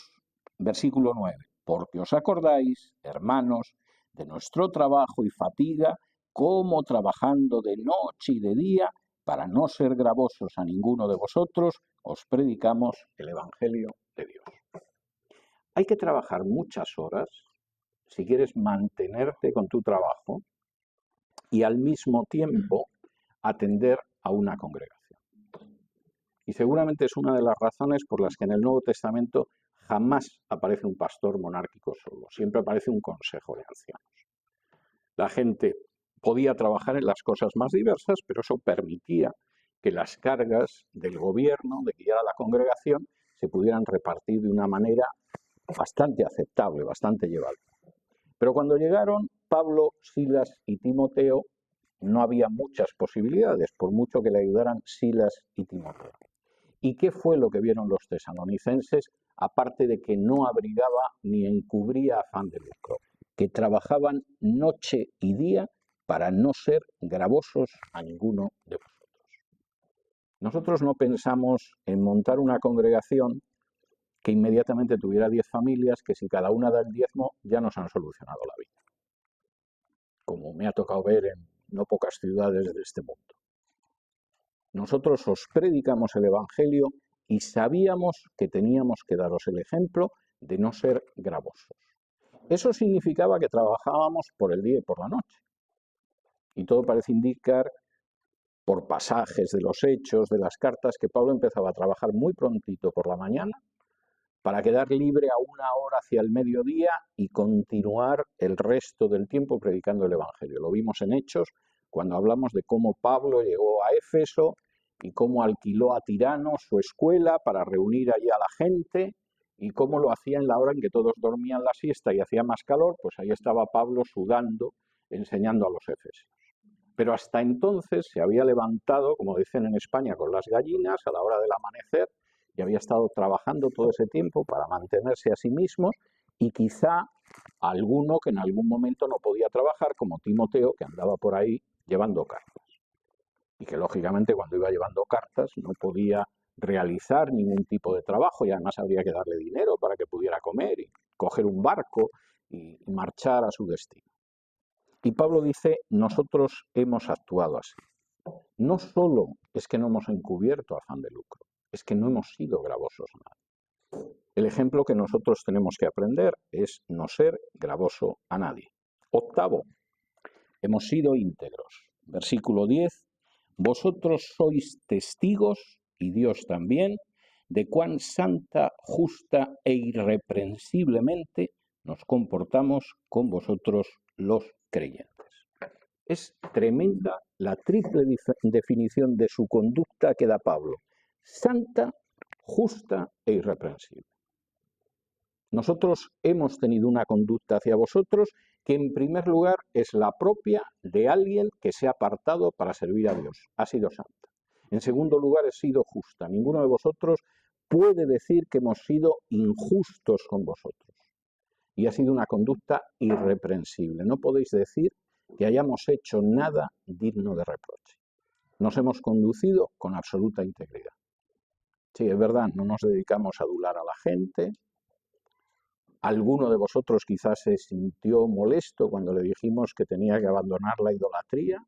9. Porque os acordáis, hermanos, de nuestro trabajo y fatiga, cómo trabajando de noche y de día, para no ser gravosos a ninguno de vosotros, os predicamos el Evangelio de Dios. Hay que trabajar muchas horas si quieres mantenerte con tu trabajo y al mismo tiempo atender a una congregación. Y seguramente es una de las razones por las que en el Nuevo Testamento jamás aparece un pastor monárquico solo, siempre aparece un consejo de ancianos. La gente podía trabajar en las cosas más diversas, pero eso permitía que las cargas del gobierno, de guiar a la congregación, se pudieran repartir de una manera bastante aceptable, bastante llevable. Pero cuando llegaron Pablo, Silas y Timoteo, no había muchas posibilidades, por mucho que le ayudaran Silas y Timoteo. ¿Y qué fue lo que vieron los tesalonicenses? Aparte de que no abrigaba ni encubría afán de lucro, que trabajaban noche y día para no ser gravosos a ninguno de vosotros. Nosotros no pensamos en montar una congregación que inmediatamente tuviera 10 familias, que si cada una da el diezmo ya nos han solucionado la vida, como me ha tocado ver en no pocas ciudades de este mundo. Nosotros os predicamos el Evangelio y sabíamos que teníamos que daros el ejemplo de no ser gravosos. Eso significaba que trabajábamos por el día y por la noche. Y todo parece indicar, por pasajes de los hechos, de las cartas, que Pablo empezaba a trabajar muy prontito por la mañana para quedar libre a una hora hacia el mediodía y continuar el resto del tiempo predicando el Evangelio. Lo vimos en Hechos cuando hablamos de cómo Pablo llegó a Éfeso y cómo alquiló a Tirano su escuela para reunir allí a la gente y cómo lo hacía en la hora en que todos dormían la siesta y hacía más calor, pues ahí estaba Pablo sudando, enseñando a los efesios. Pero hasta entonces se había levantado, como dicen en España, con las gallinas a la hora del amanecer y había estado trabajando todo ese tiempo para mantenerse a sí mismos y quizá alguno que en algún momento no podía trabajar, como Timoteo, que andaba por ahí llevando cartas. Y que lógicamente cuando iba llevando cartas no podía realizar ningún tipo de trabajo y además habría que darle dinero para que pudiera comer y coger un barco y marchar a su destino. Y Pablo dice, nosotros hemos actuado así. No solo es que no hemos encubierto afán de lucro, es que no hemos sido gravosos a nadie. El ejemplo que nosotros tenemos que aprender es no ser gravoso a nadie. Octavo, hemos sido íntegros. Versículo 10, vosotros sois testigos, y Dios también, de cuán santa, justa e irreprensiblemente nos comportamos con vosotros los creyentes. Es tremenda la triple definición de su conducta que da Pablo. Santa, justa e irreprensible. Nosotros hemos tenido una conducta hacia vosotros que en primer lugar es la propia de alguien que se ha apartado para servir a Dios. Ha sido santa. En segundo lugar, ha sido justa. Ninguno de vosotros puede decir que hemos sido injustos con vosotros. Y ha sido una conducta irreprensible. No podéis decir que hayamos hecho nada digno de reproche. Nos hemos conducido con absoluta integridad. Sí, es verdad, no nos dedicamos a adular a la gente. Alguno de vosotros quizás se sintió molesto cuando le dijimos que tenía que abandonar la idolatría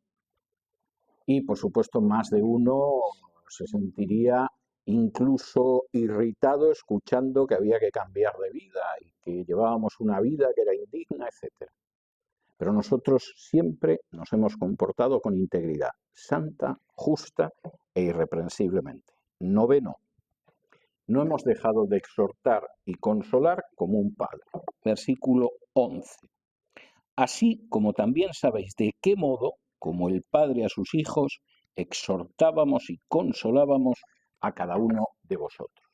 y, por supuesto, más de uno se sentiría incluso irritado escuchando que había que cambiar de vida y que llevábamos una vida que era indigna, etc. Pero nosotros siempre nos hemos comportado con integridad, santa, justa e irreprensiblemente. Noveno, no hemos dejado de exhortar y consolar como un padre. Versículo 11. Así como también sabéis de qué modo, como el Padre a sus hijos, exhortábamos y consolábamos a cada uno de vosotros.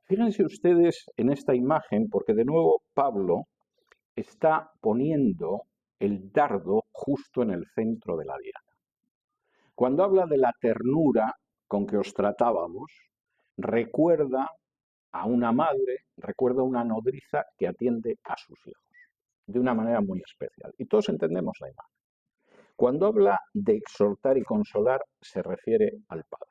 Fíjense ustedes en esta imagen, porque de nuevo Pablo está poniendo el dardo justo en el centro de la diana. Cuando habla de la ternura con que os tratábamos, recuerda a una madre, recuerda a una nodriza que atiende a sus hijos de una manera muy especial. Y todos entendemos la imagen. Cuando habla de exhortar y consolar, se refiere al padre.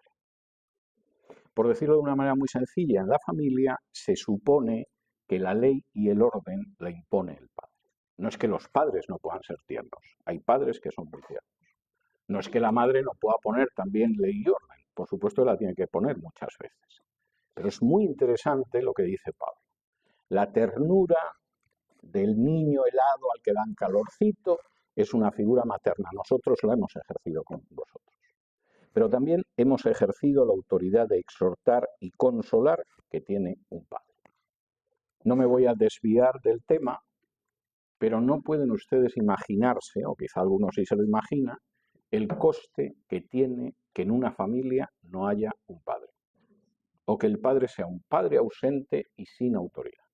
Por decirlo de una manera muy sencilla, en la familia se supone que la ley y el orden la impone el padre. No es que los padres no puedan ser tiernos, hay padres que son muy tiernos. No es que la madre no pueda poner también ley y orden, por supuesto la tiene que poner muchas veces. Pero es muy interesante lo que dice Pablo. La ternura del niño helado al que dan calorcito es una figura materna. Nosotros la hemos ejercido con vosotros. Pero también hemos ejercido la autoridad de exhortar y consolar que tiene un padre. No me voy a desviar del tema, pero no pueden ustedes imaginarse, o quizá algunos sí se lo imagina, el coste que tiene que en una familia no haya un padre. O que el padre sea un padre ausente y sin autoridad.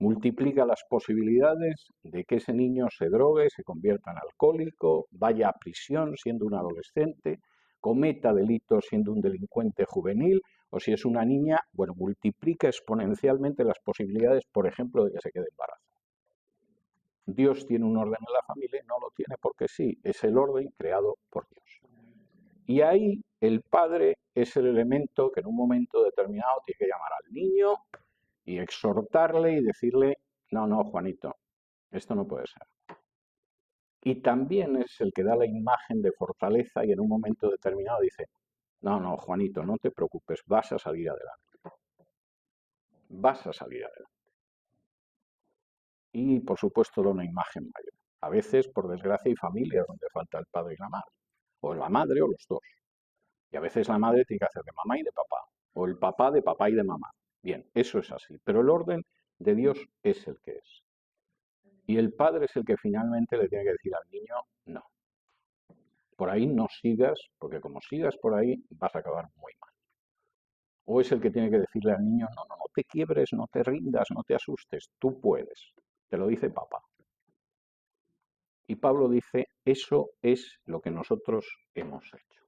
Multiplica las posibilidades de que ese niño se drogue, se convierta en alcohólico, vaya a prisión siendo un adolescente, cometa delitos siendo un delincuente juvenil, o si es una niña, bueno, multiplica exponencialmente las posibilidades, por ejemplo, de que se quede embarazada. Dios tiene un orden en la familia, no lo tiene porque sí, es el orden creado por Dios. Y ahí el padre es el elemento que en un momento determinado tiene que llamar al niño y exhortarle y decirle, no, no, Juanito, esto no puede ser. Y también es el que da la imagen de fortaleza y en un momento determinado dice, no, no, Juanito, no te preocupes, vas a salir adelante. Vas a salir adelante. Y, por supuesto, da una imagen mayor. A veces, por desgracia, hay familias donde falta el padre y la madre. O la madre o los dos. Y a veces la madre tiene que hacer de mamá y de papá. O el papá de papá y de mamá. Bien, eso es así. Pero el orden de Dios es el que es. Y el padre es el que finalmente le tiene que decir al niño, no. Por ahí no sigas, porque como sigas por ahí vas a acabar muy mal. O es el que tiene que decirle al niño, no, no, no te quiebres, no te rindas, no te asustes, tú puedes. Te lo dice papá. Y Pablo dice, eso es lo que nosotros hemos hecho.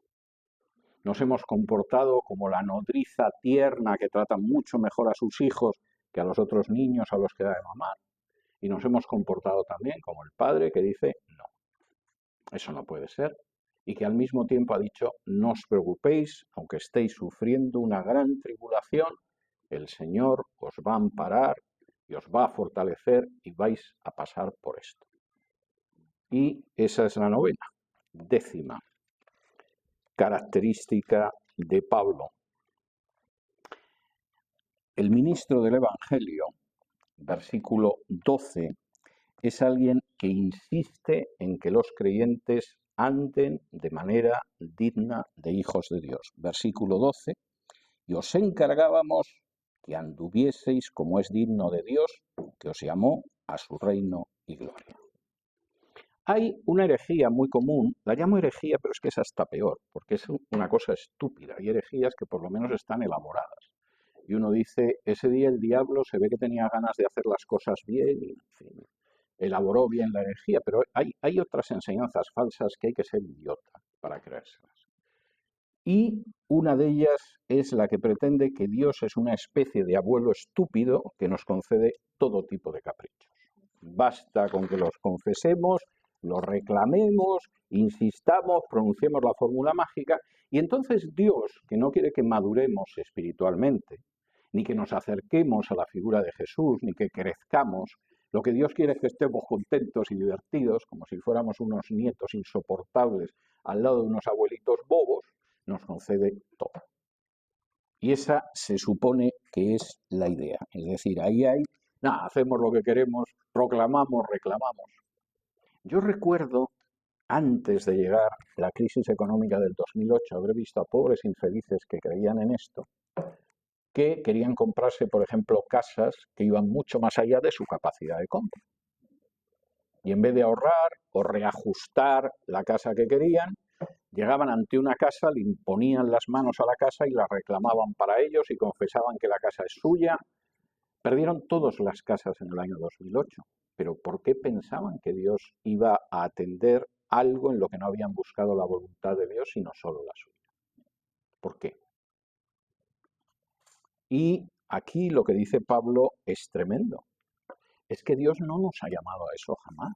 Nos hemos comportado como la nodriza tierna que trata mucho mejor a sus hijos que a los otros niños a los que da de mamar. Y nos hemos comportado también como el padre que dice, no, eso no puede ser. Y que al mismo tiempo ha dicho, no os preocupéis, aunque estéis sufriendo una gran tribulación, el Señor os va a amparar y os va a fortalecer y vais a pasar por esto. Y esa es la novena, décima característica de Pablo. El ministro del Evangelio, versículo 12, es alguien que insiste en que los creyentes anden de manera digna de hijos de Dios. Versículo 12, y os encargábamos que anduvieseis como es digno de Dios, que os llamó a su reino y gloria. Hay una herejía muy común, la llamo herejía, pero es que es hasta peor, porque es una cosa estúpida. Hay herejías que por lo menos están elaboradas. Y uno dice, ese día el diablo se ve que tenía ganas de hacer las cosas bien y, en fin, elaboró bien la herejía, pero hay otras enseñanzas falsas que hay que ser idiota para creérselas. Y una de ellas es la que pretende que Dios es una especie de abuelo estúpido que nos concede todo tipo de caprichos. Basta con que los confesemos, los reclamemos, insistamos, pronunciemos la fórmula mágica y entonces Dios, que no quiere que maduremos espiritualmente, ni que nos acerquemos a la figura de Jesús, ni que crezcamos, lo que Dios quiere es que estemos contentos y divertidos, como si fuéramos unos nietos insoportables al lado de unos abuelitos bobos, nos concede todo. Y esa se supone que es la idea. Es decir, ahí hay, nada, hacemos lo que queremos, proclamamos, reclamamos. Yo recuerdo, antes de llegar la crisis económica del 2008, haber visto a pobres infelices que creían en esto, que querían comprarse, por ejemplo, casas que iban mucho más allá de su capacidad de compra. Y en vez de ahorrar o reajustar la casa que querían, llegaban ante una casa, le imponían las manos a la casa y la reclamaban para ellos y confesaban que la casa es suya. Perdieron todas las casas en el año 2008. Pero ¿por qué pensaban que Dios iba a atender algo en lo que no habían buscado la voluntad de Dios, sino solo la suya? ¿Por qué? Y aquí lo que dice Pablo es tremendo. Es que Dios no nos ha llamado a eso jamás.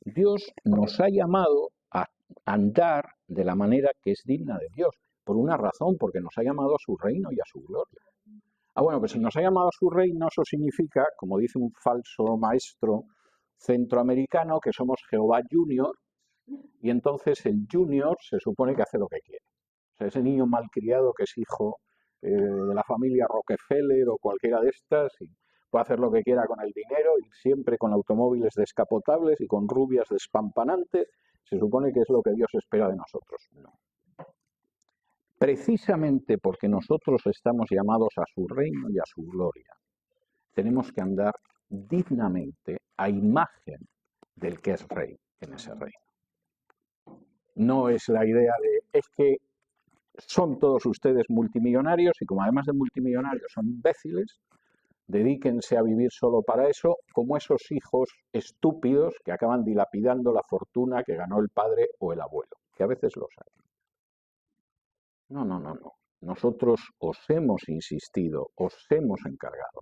Dios nos ha llamado a andar de la manera que es digna de Dios, por una razón, porque nos ha llamado a su reino y a su gloria. Bueno, pues si nos ha llamado a su reino, eso significa, como dice un falso maestro centroamericano, que somos Jehová Junior, y entonces el Junior se supone que hace lo que quiere. O sea, ese niño malcriado que es hijo de la familia Rockefeller o cualquiera de estas, y puede hacer lo que quiera con el dinero, y siempre con automóviles descapotables y con rubias despampanantes, se supone que es lo que Dios espera de nosotros. No. Precisamente porque nosotros estamos llamados a su reino y a su gloria, tenemos que andar dignamente a imagen del que es rey en ese reino. No es la idea de, es que son todos ustedes multimillonarios y como además de multimillonarios son imbéciles, dedíquense a vivir solo para eso, como esos hijos estúpidos que acaban dilapidando la fortuna que ganó el padre o el abuelo, que a veces los hay. No. Nosotros os hemos insistido, os hemos encargado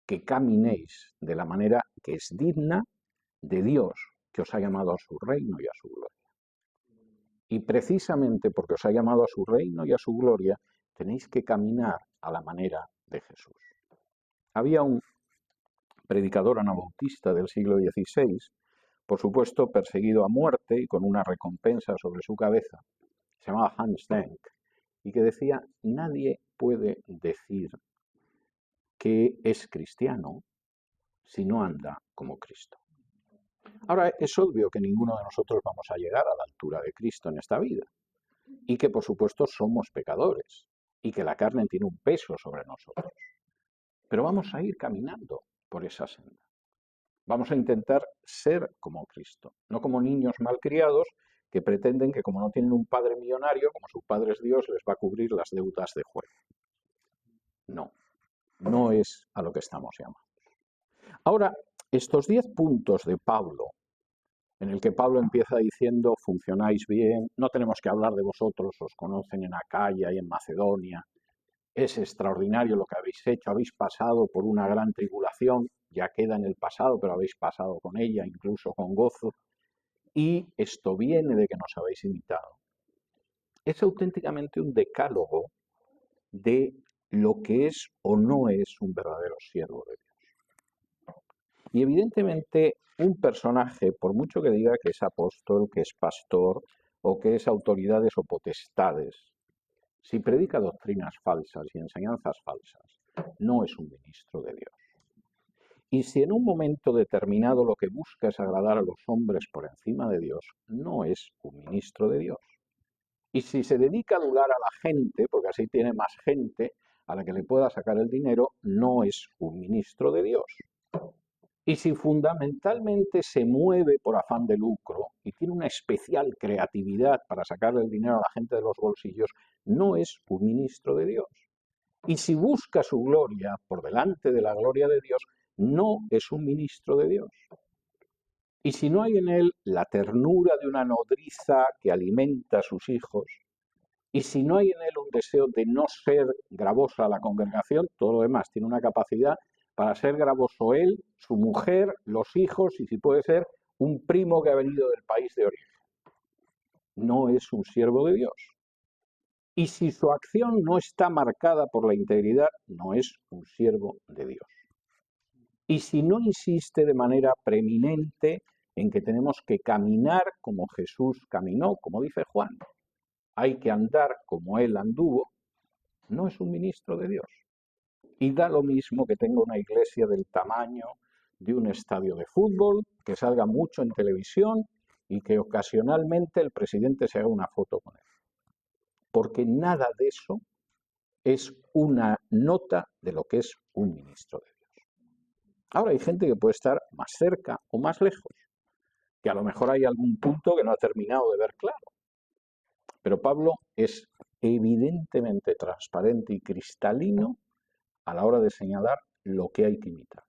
que caminéis de la manera que es digna de Dios, que os ha llamado a su reino y a su gloria. Y precisamente porque os ha llamado a su reino y a su gloria, tenéis que caminar a la manera de Jesús. Había un predicador anabautista del siglo XVI, por supuesto perseguido a muerte y con una recompensa sobre su cabeza, se llamaba Hans Denk, y que decía, nadie puede decir que es cristiano si no anda como Cristo. Ahora, es obvio que ninguno de nosotros vamos a llegar a la altura de Cristo en esta vida, y que por supuesto somos pecadores, y que la carne tiene un peso sobre nosotros. Pero vamos a ir caminando por esa senda. Vamos a intentar ser como Cristo, no como niños malcriados que pretenden que como no tienen un padre millonario, como su padre es Dios, les va a cubrir las deudas de juego. No es a lo que estamos llamados. Ahora, estos 10 puntos de Pablo, en el que Pablo empieza diciendo, funcionáis bien, no tenemos que hablar de vosotros, os conocen en Acaya y en Macedonia, es extraordinario lo que habéis hecho, habéis pasado por una gran tribulación, ya queda en el pasado, pero habéis pasado con ella, incluso con gozo, y esto viene de que nos habéis imitado. Es auténticamente un decálogo de lo que es o no es un verdadero siervo de Dios. Y evidentemente un personaje, por mucho que diga que es apóstol, que es pastor, o que es autoridades o potestades, si predica doctrinas falsas y enseñanzas falsas, no es un ministro de Dios. Y si en un momento determinado lo que busca es agradar a los hombres por encima de Dios, no es un ministro de Dios. Y si se dedica a adular a la gente, porque así tiene más gente a la que le pueda sacar el dinero, no es un ministro de Dios. Y si fundamentalmente se mueve por afán de lucro y tiene una especial creatividad para sacarle el dinero a la gente de los bolsillos, no es un ministro de Dios. Y si busca su gloria por delante de la gloria de Dios, no es un ministro de Dios. Y si no hay en él la ternura de una nodriza que alimenta a sus hijos, y si no hay en él un deseo de no ser gravosa a la congregación, todo lo demás tiene una capacidad para ser gravoso él, su mujer, los hijos y si puede ser un primo que ha venido del país de origen. No es un siervo de Dios. Y si su acción no está marcada por la integridad, no es un siervo de Dios. Y si no insiste de manera preeminente en que tenemos que caminar como Jesús caminó, como dice Juan, hay que andar como Él anduvo, no es un ministro de Dios. Y da lo mismo que tenga una iglesia del tamaño de un estadio de fútbol, que salga mucho en televisión y que ocasionalmente el presidente se haga una foto con él. Porque nada de eso es una nota de lo que es un ministro de Dios. Ahora hay gente que puede estar más cerca o más lejos, que a lo mejor hay algún punto que no ha terminado de ver claro. Pero Pablo es evidentemente transparente y cristalino a la hora de señalar lo que hay que imitar.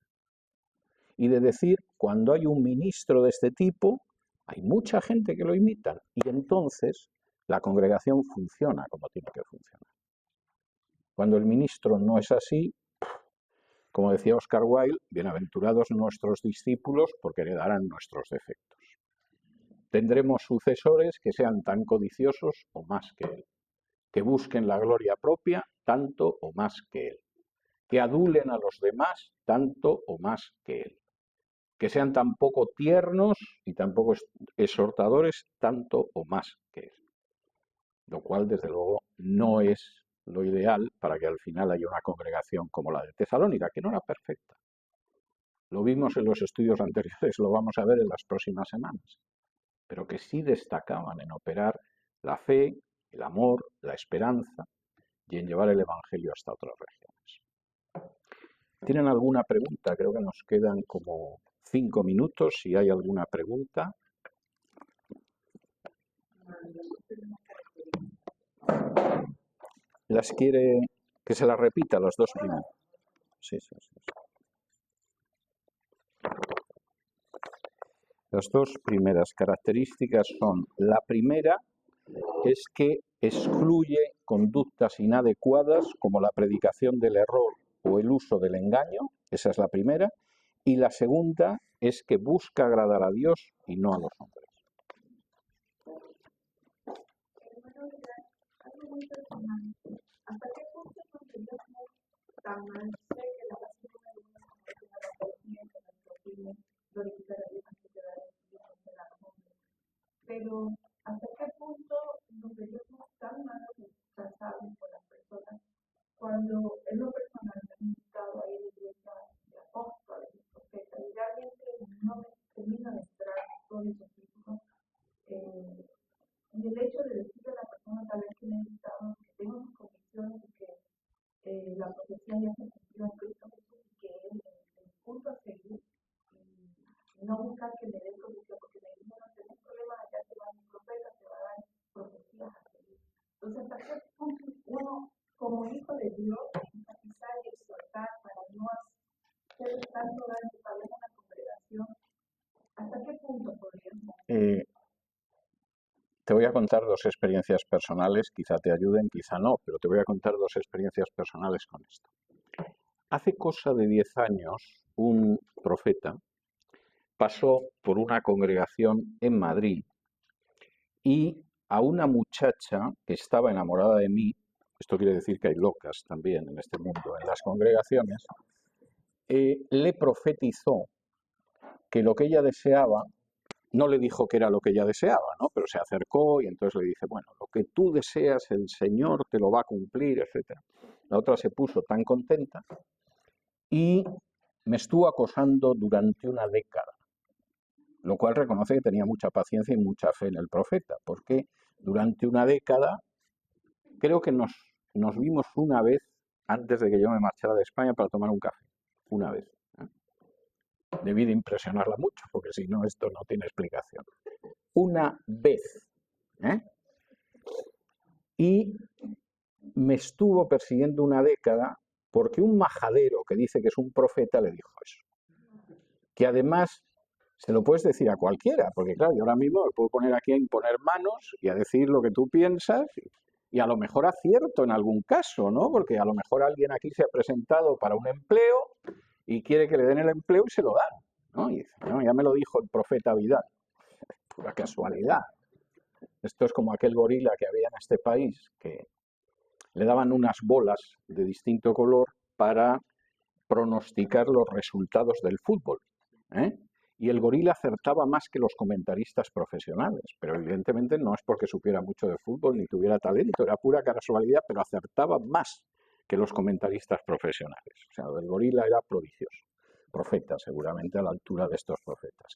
Y de decir, cuando hay un ministro de este tipo, hay mucha gente que lo imita. Y entonces la congregación funciona como tiene que funcionar. Cuando el ministro no es así, como decía Oscar Wilde, bienaventurados nuestros discípulos porque heredarán nuestros defectos. Tendremos sucesores que sean tan codiciosos o más que él, que busquen la gloria propia tanto o más que él, que adulen a los demás tanto o más que él, que sean tan poco tiernos y tan poco exhortadores tanto o más que él. Lo cual, desde luego, no es lo ideal para que al final haya una congregación como la de Tesalónica, que no era perfecta. Lo vimos en los estudios anteriores, lo vamos a ver en las próximas semanas, pero que sí destacaban en operar la fe, el amor, la esperanza y en llevar el Evangelio hasta otras regiones. ¿Tienen alguna pregunta? Creo que nos quedan como 5 minutos, si hay alguna pregunta. ¿Las quiere que se las repita las dos primeras? Sí. Las dos primeras características son, la primera es que excluye conductas inadecuadas como la predicación del error o el uso del engaño, esa es la primera, y la segunda es que busca agradar a Dios y no a los hombres. ¿Hasta qué punto consideramos tan mal que la base de la glorificar a Dios antes de dar a los hombres? Pero ¿hasta qué punto nos veríamos tan malos y cansados por las personas cuando en lo personal me han invitado a ir a la iglesia de apóstoles, de profetas, y realmente no termino de entrar en todos esos títulos? Y el hecho de decirle a la persona tal vez que me ha invitado que tengo mis convicciones de que la profecía ya se cumplió en Cristo Jesús y que él el punto a seguir y no buscar que me den profecía porque me dicen no tenés problemas, allá te van profetas, te van a dar profecías a seguir. Entonces, ¿hasta qué punto uno como hijo de Dios enfatizar y exhortar para no hacer tanto daño tal vez a la congregación? ¿Hasta qué punto podríamos? Te voy a contar dos experiencias personales, quizá te ayuden, quizá no, pero te voy a contar dos experiencias personales con esto. Hace cosa de 10 años, un profeta pasó por una congregación en Madrid y a una muchacha que estaba enamorada de mí, esto quiere decir que hay locas también en este mundo, en las congregaciones, le profetizó que lo que ella deseaba, no le dijo que era lo que ella deseaba, ¿no? Pero se acercó y entonces le dice, bueno, lo que tú deseas el Señor te lo va a cumplir, etc. La otra se puso tan contenta y me estuvo acosando durante una década, lo cual reconoce que tenía mucha paciencia y mucha fe en el profeta, porque durante una década creo que nos vimos una vez antes de que yo me marchara de España para tomar un café, una vez. Debí de impresionarla mucho, porque si no, esto no tiene explicación. Una vez. Y me estuvo persiguiendo una década porque un majadero que dice que es un profeta le dijo eso. Que además se lo puedes decir a cualquiera, porque claro, yo ahora mismo me puedo poner aquí a imponer manos y a decir lo que tú piensas y a lo mejor acierto en algún caso, ¿no? Porque a lo mejor alguien aquí se ha presentado para un empleo y quiere que le den el empleo y se lo dan, ¿no? Y dice, no, ya me lo dijo el profeta Vidal. Pura casualidad. Esto es como aquel gorila que había en este país, que le daban unas bolas de distinto color para pronosticar los resultados del fútbol. Y el gorila acertaba más que los comentaristas profesionales, pero evidentemente no es porque supiera mucho de fútbol ni tuviera talento, era pura casualidad, pero acertaba más que los comentaristas profesionales. O sea, el gorila era prodigioso, profeta seguramente a la altura de estos profetas.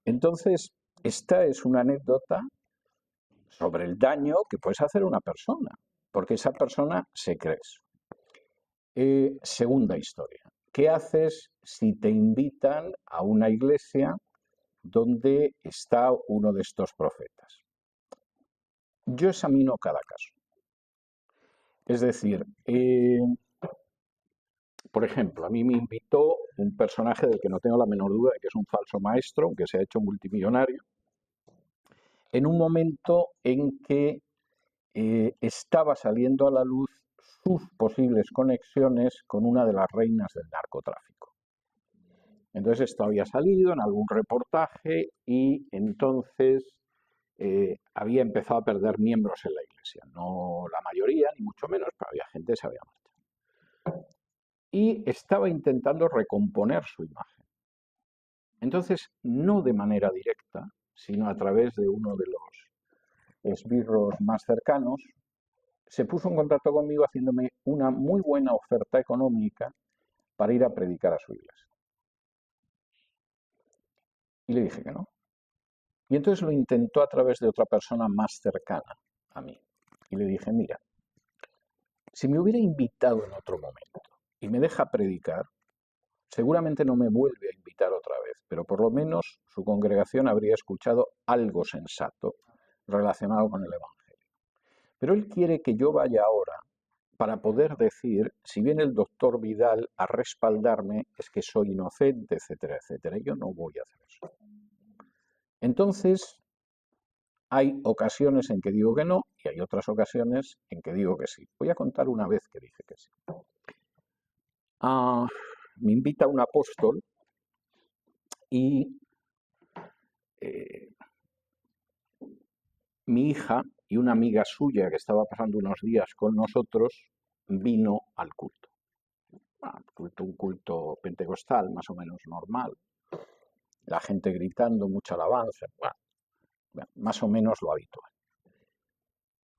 Entonces, esta es una anécdota sobre el daño que puedes hacer a una persona, porque esa persona se cree eso. Segunda historia. ¿Qué haces si te invitan a una iglesia donde está uno de estos profetas? Yo examino cada caso. Es decir, por ejemplo, a mí me invitó un personaje del que no tengo la menor duda de que es un falso maestro, aunque se ha hecho multimillonario, en un momento en que estaba saliendo a la luz sus posibles conexiones con una de las reinas del narcotráfico. Entonces esto había salido en algún reportaje y entonces había empezado a perder miembros en la iglesia. No la mayoría, ni mucho menos, pero había gente que se había marchado. Y estaba intentando recomponer su imagen. Entonces, no de manera directa, sino a través de uno de los esbirros más cercanos, se puso en contacto conmigo haciéndome una muy buena oferta económica para ir a predicar a su iglesia. Y le dije que no. Y entonces lo intentó a través de otra persona más cercana a mí. Y le dije, mira, si me hubiera invitado en otro momento y me deja predicar, seguramente no me vuelve a invitar otra vez, pero por lo menos su congregación habría escuchado algo sensato relacionado con el Evangelio. Pero él quiere que yo vaya ahora para poder decir, si viene el doctor Vidal a respaldarme, es que soy inocente, etcétera, etcétera. Yo no voy a hacer eso. Entonces, hay ocasiones en que digo que no y hay otras ocasiones en que digo que sí. Voy a contar una vez que dije que sí. Me invita un apóstol y mi hija y una amiga suya que estaba pasando unos días con nosotros vino al culto. Un culto pentecostal más o menos normal. La gente gritando, mucha alabanza, más o menos lo habitual.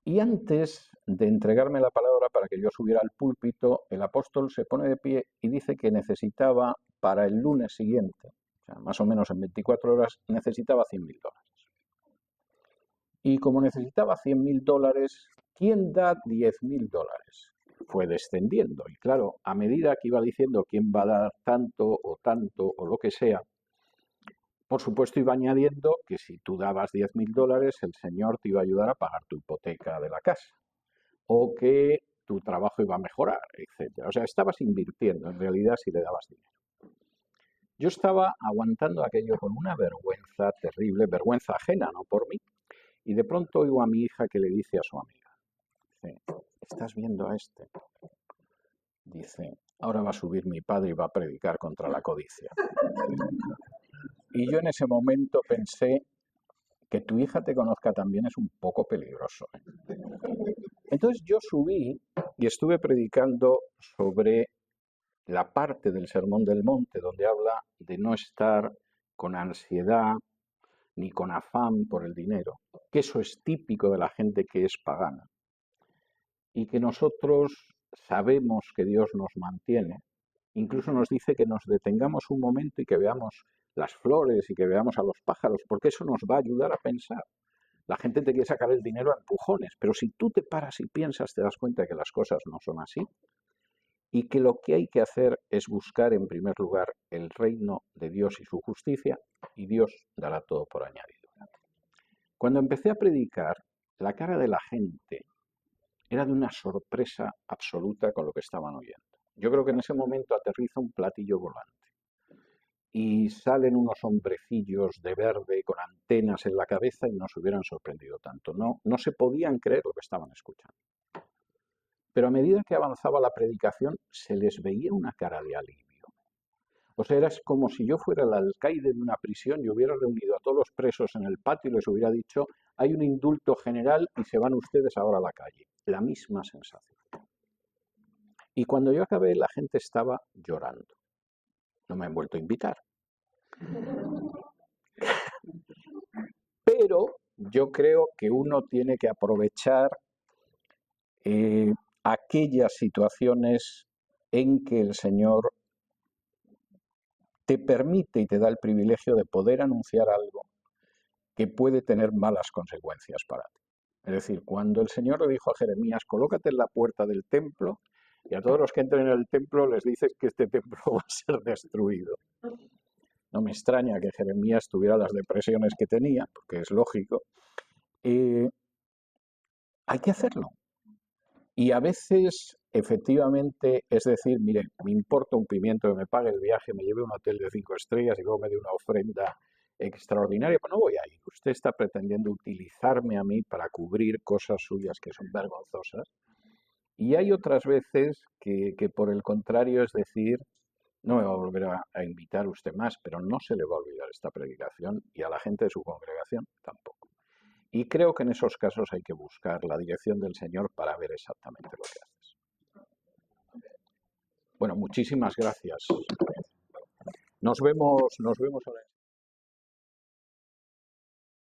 Y antes de entregarme la palabra para que yo subiera al púlpito, el apóstol se pone de pie y dice que necesitaba para el lunes siguiente, o sea, más o menos en 24 horas, necesitaba $100.000. Y como necesitaba $100.000, ¿quién da $10.000? Fue descendiendo. Y claro, a medida que iba diciendo quién va a dar tanto o lo que sea, por supuesto iba añadiendo que si tú dabas $10.000, el Señor te iba a ayudar a pagar tu hipoteca de la casa. O que tu trabajo iba a mejorar, etc. O sea, estabas invirtiendo en realidad si le dabas dinero. Yo estaba aguantando aquello con una vergüenza terrible, vergüenza ajena, no por mí. Y de pronto oigo a mi hija que le dice a su amiga, dice, ¿estás viendo a este? Dice, ahora va a subir mi padre y va a predicar contra la codicia. Y yo en ese momento pensé, que tu hija te conozca también es un poco peligroso. Entonces yo subí y estuve predicando sobre la parte del Sermón del Monte donde habla de no estar con ansiedad ni con afán por el dinero, que eso es típico de la gente que es pagana y que nosotros sabemos que Dios nos mantiene. Incluso nos dice que nos detengamos un momento y que veamos las flores y que veamos a los pájaros, porque eso nos va a ayudar a pensar. La gente te quiere sacar el dinero a empujones, pero si tú te paras y piensas, te das cuenta de que las cosas no son así y que lo que hay que hacer es buscar en primer lugar el reino de Dios y su justicia, y Dios dará todo por añadidura. Cuando empecé a predicar, la cara de la gente era de una sorpresa absoluta con lo que estaban oyendo. Yo creo que en ese momento aterriza un platillo volante y salen unos hombrecillos de verde con antenas en la cabeza y no se hubieran sorprendido tanto. No se podían creer lo que estaban escuchando. Pero a medida que avanzaba la predicación, se les veía una cara de alivio. O sea, era como si yo fuera el alcaide de una prisión y hubiera reunido a todos los presos en el patio y les hubiera dicho, hay un indulto general y se van ustedes ahora a la calle. La misma sensación. Y cuando yo acabé, la gente estaba llorando. No me han vuelto a invitar. Pero yo creo que uno tiene que aprovechar aquellas situaciones en que el Señor te permite y te da el privilegio de poder anunciar algo que puede tener malas consecuencias para ti. Es decir, cuando el Señor le dijo a Jeremías, colócate en la puerta del templo Y a todos los que entren en el templo les dices que este templo va a ser destruido. No me extraña que Jeremías tuviera las depresiones que tenía, porque es lógico. Hay que hacerlo. Y a veces, efectivamente, es decir, mire, me importa un pimiento que me pague el viaje, me lleve a un hotel de 5 estrellas y luego me dé una ofrenda extraordinaria, pues no voy a ir. Usted está pretendiendo utilizarme a mí para cubrir cosas suyas que son vergonzosas. Y hay otras veces que por el contrario, es decir, no me va a volver a invitar usted más, pero no se le va a olvidar esta predicación y a la gente de su congregación tampoco. Y creo que en esos casos hay que buscar la dirección del Señor para ver exactamente lo que haces. Bueno, muchísimas gracias. Nos vemos ahora.